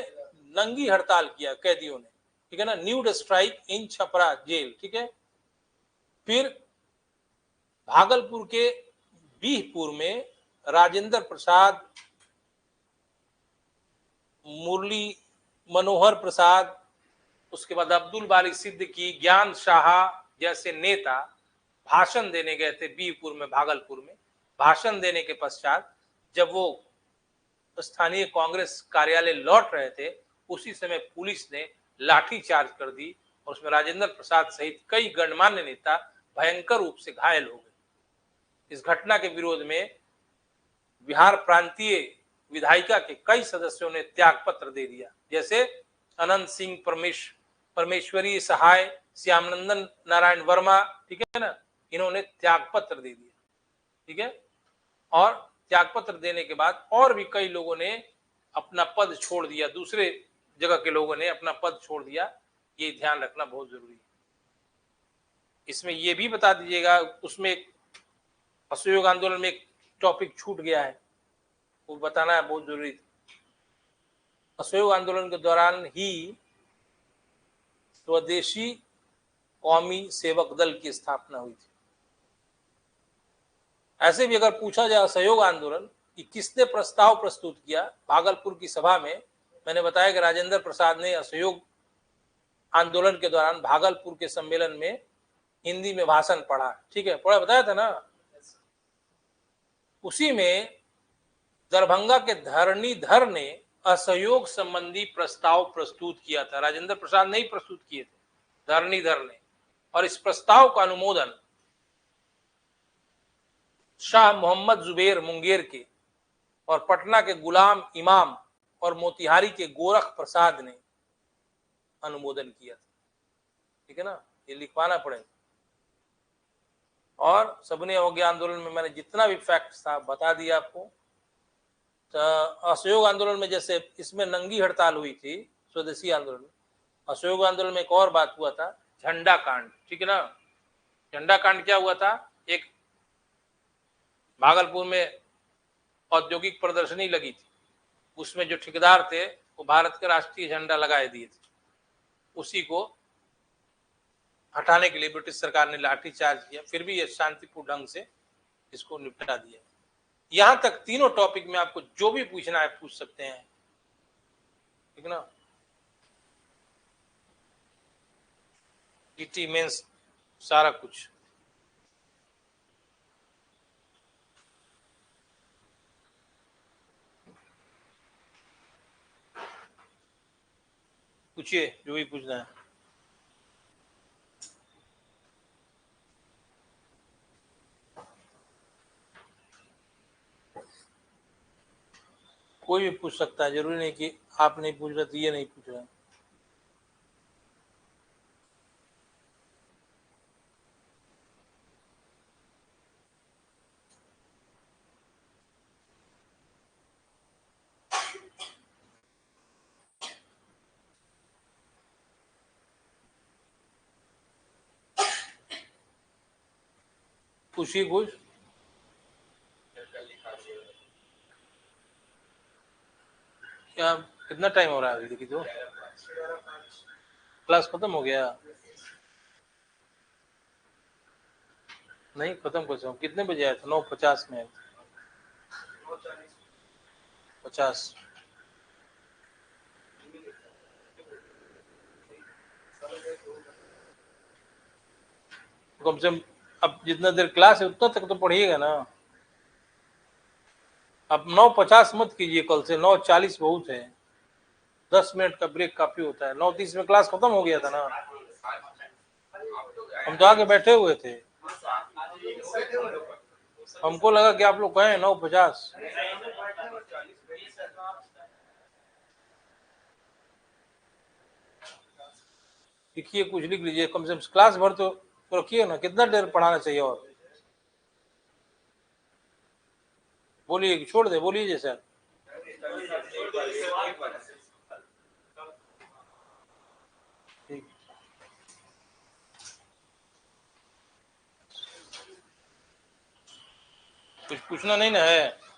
नंगी हड़ताल किया कैदियों ने, ठीक है ना, nude strike in Chhapra jail, ठीक है। फिर भागलपुर के बीहपुर में राजेंद्र प्रसाद, मुरली मनोहर प्रसाद, उसके बाद अब्दुल बारी सिद्दीकी, ज्ञान शाह जैसे नेता भाषण देने गए थे बीहपुर में, भागलपुर में। भाषण देने के पश्चात जब वो स्थानीय कांग्रेस कार्यालय लौट रहे थे, उसी समय पुलिस ने लाठीचार्ज कर दी और उसमें राजेंद्र प्रसाद सहित कई गणमान्य नेता भयंकर रूप से घायल हो गए। इस घटना के विरोध में बिहार प्रांतीय विधायिका के कई सदस्यों ने त्याग पत्र दे दिया, जैसे अनंत सिंह परमेश्वरी सहाय, श्यामनंदन नारायण वर्मा, ठीक है ना, इन्होंने त्याग पत्र दे दिया, ठीक है। और त्याग पत्र देने के बाद और भी कई लोगों ने अपना पद छोड़ दिया, दूसरे जगह के लोगों ने अपना पद छोड़ दिया, ये ध्यान रखना बहुत जरूरी है। इसमें ये भी बता दीजिएगा, उसमें असहयोग आंदोलन में एक टॉपिक छूट गया है, वो बताना है, बहुत जरूरी था। असहयोग आंदोलन के दौरान ही स्वदेशी कौमी सेवक दल की स्थापना हुई थी। ऐसे भी अगर पूछा जाए असहयोग आंदोलन कि किसने प्रस्ताव प्रस्तुत किया, भागलपुर की सभा में मैंने बताया कि राजेंद्र प्रसाद ने असहयोग आंदोलन के दौरान भागलपुर के सम्मेलन में हिंदी में भाषण पढ़ा, ठीक है, पढ़ा बताया था ना। उसी में दरभंगा के धरणीधर ने असहयोग संबंधी प्रस्ताव प्रस्तुत किया था, राजेंद्र प्रसाद ने ही प्रस्तुत किए थे, धरणीधर ने। और इस प्रस्ताव का अनुमोदन शाह मोहम्मद जुबेर मुंगेर के और पटना के गुलाम इमाम और मोतिहारी के गोरख प्रसाद ने अनुमोदन किया था, ठीक है ना, ये लिखवाना पड़ेगा। और सविनय अवज्ञा आंदोलन में मैंने जितना भी फैक्ट्स था बता दिया आपको। तो असहयोग आंदोलन में जैसे इसमें नंगी हड़ताल हुई थी स्वदेशी आंदोलन में, असहयोग आंदोलन में एक और बात हुआ था, झंडा कांड, ठीक है ना। झंडा कांड क्या हुआ था, एक भागलपुर में औद्योगिक प्रदर्शनी लगी थी, उसमें जो ठेकेदार थे वो भारत का राष्ट्रीय झंडा लगाए दिए थे, उसी को हटाने के लिए ब्रिटिश सरकार ने लाठीचार्ज किया, फिर भी ये शांतिपूर्ण ढंग से इसको निपटा दिया। यहां तक तीनों टॉपिक में आपको जो भी पूछना है पूछ सकते हैं, ठीक है ना। ईटी मेंस सारा कुछ। पूछिए जो भी पूछना है। कोई भी पूछ सकता है, जरूरी नहीं कि आप नहीं पूछ रहे तो ये नहीं पूछ रहे। पूछिए कुछ। क्या कितना टाइम हो रहा है अभी? देखिए तो क्लास खत्म हो गया? नहीं खत्म कैसे हो? कितने बजे आया था? 9:50 में। 50। कम से कम अब जितना देर क्लास है उतना तक तो पढ़िएगा ना। अब 9:50 मत कीजिए, कल से 9:40 बहुत है। 10 मिनट का ब्रेक काफी होता है। 9:30 में क्लास खत्म हो गया था ना। हम तो आगे बैठे हुए थे। हमको लगा कि आप लोग कहें 9:50। लिखिए, कुछ लिख लीजिए, कम से कम क्लास भर तो रखिए ना। कितना देर पढ़ाना चाहिए और? बोलिए, छोड़ दे, बोलिए जैसा। ठीक। कुछ पूछना नहीं ना है?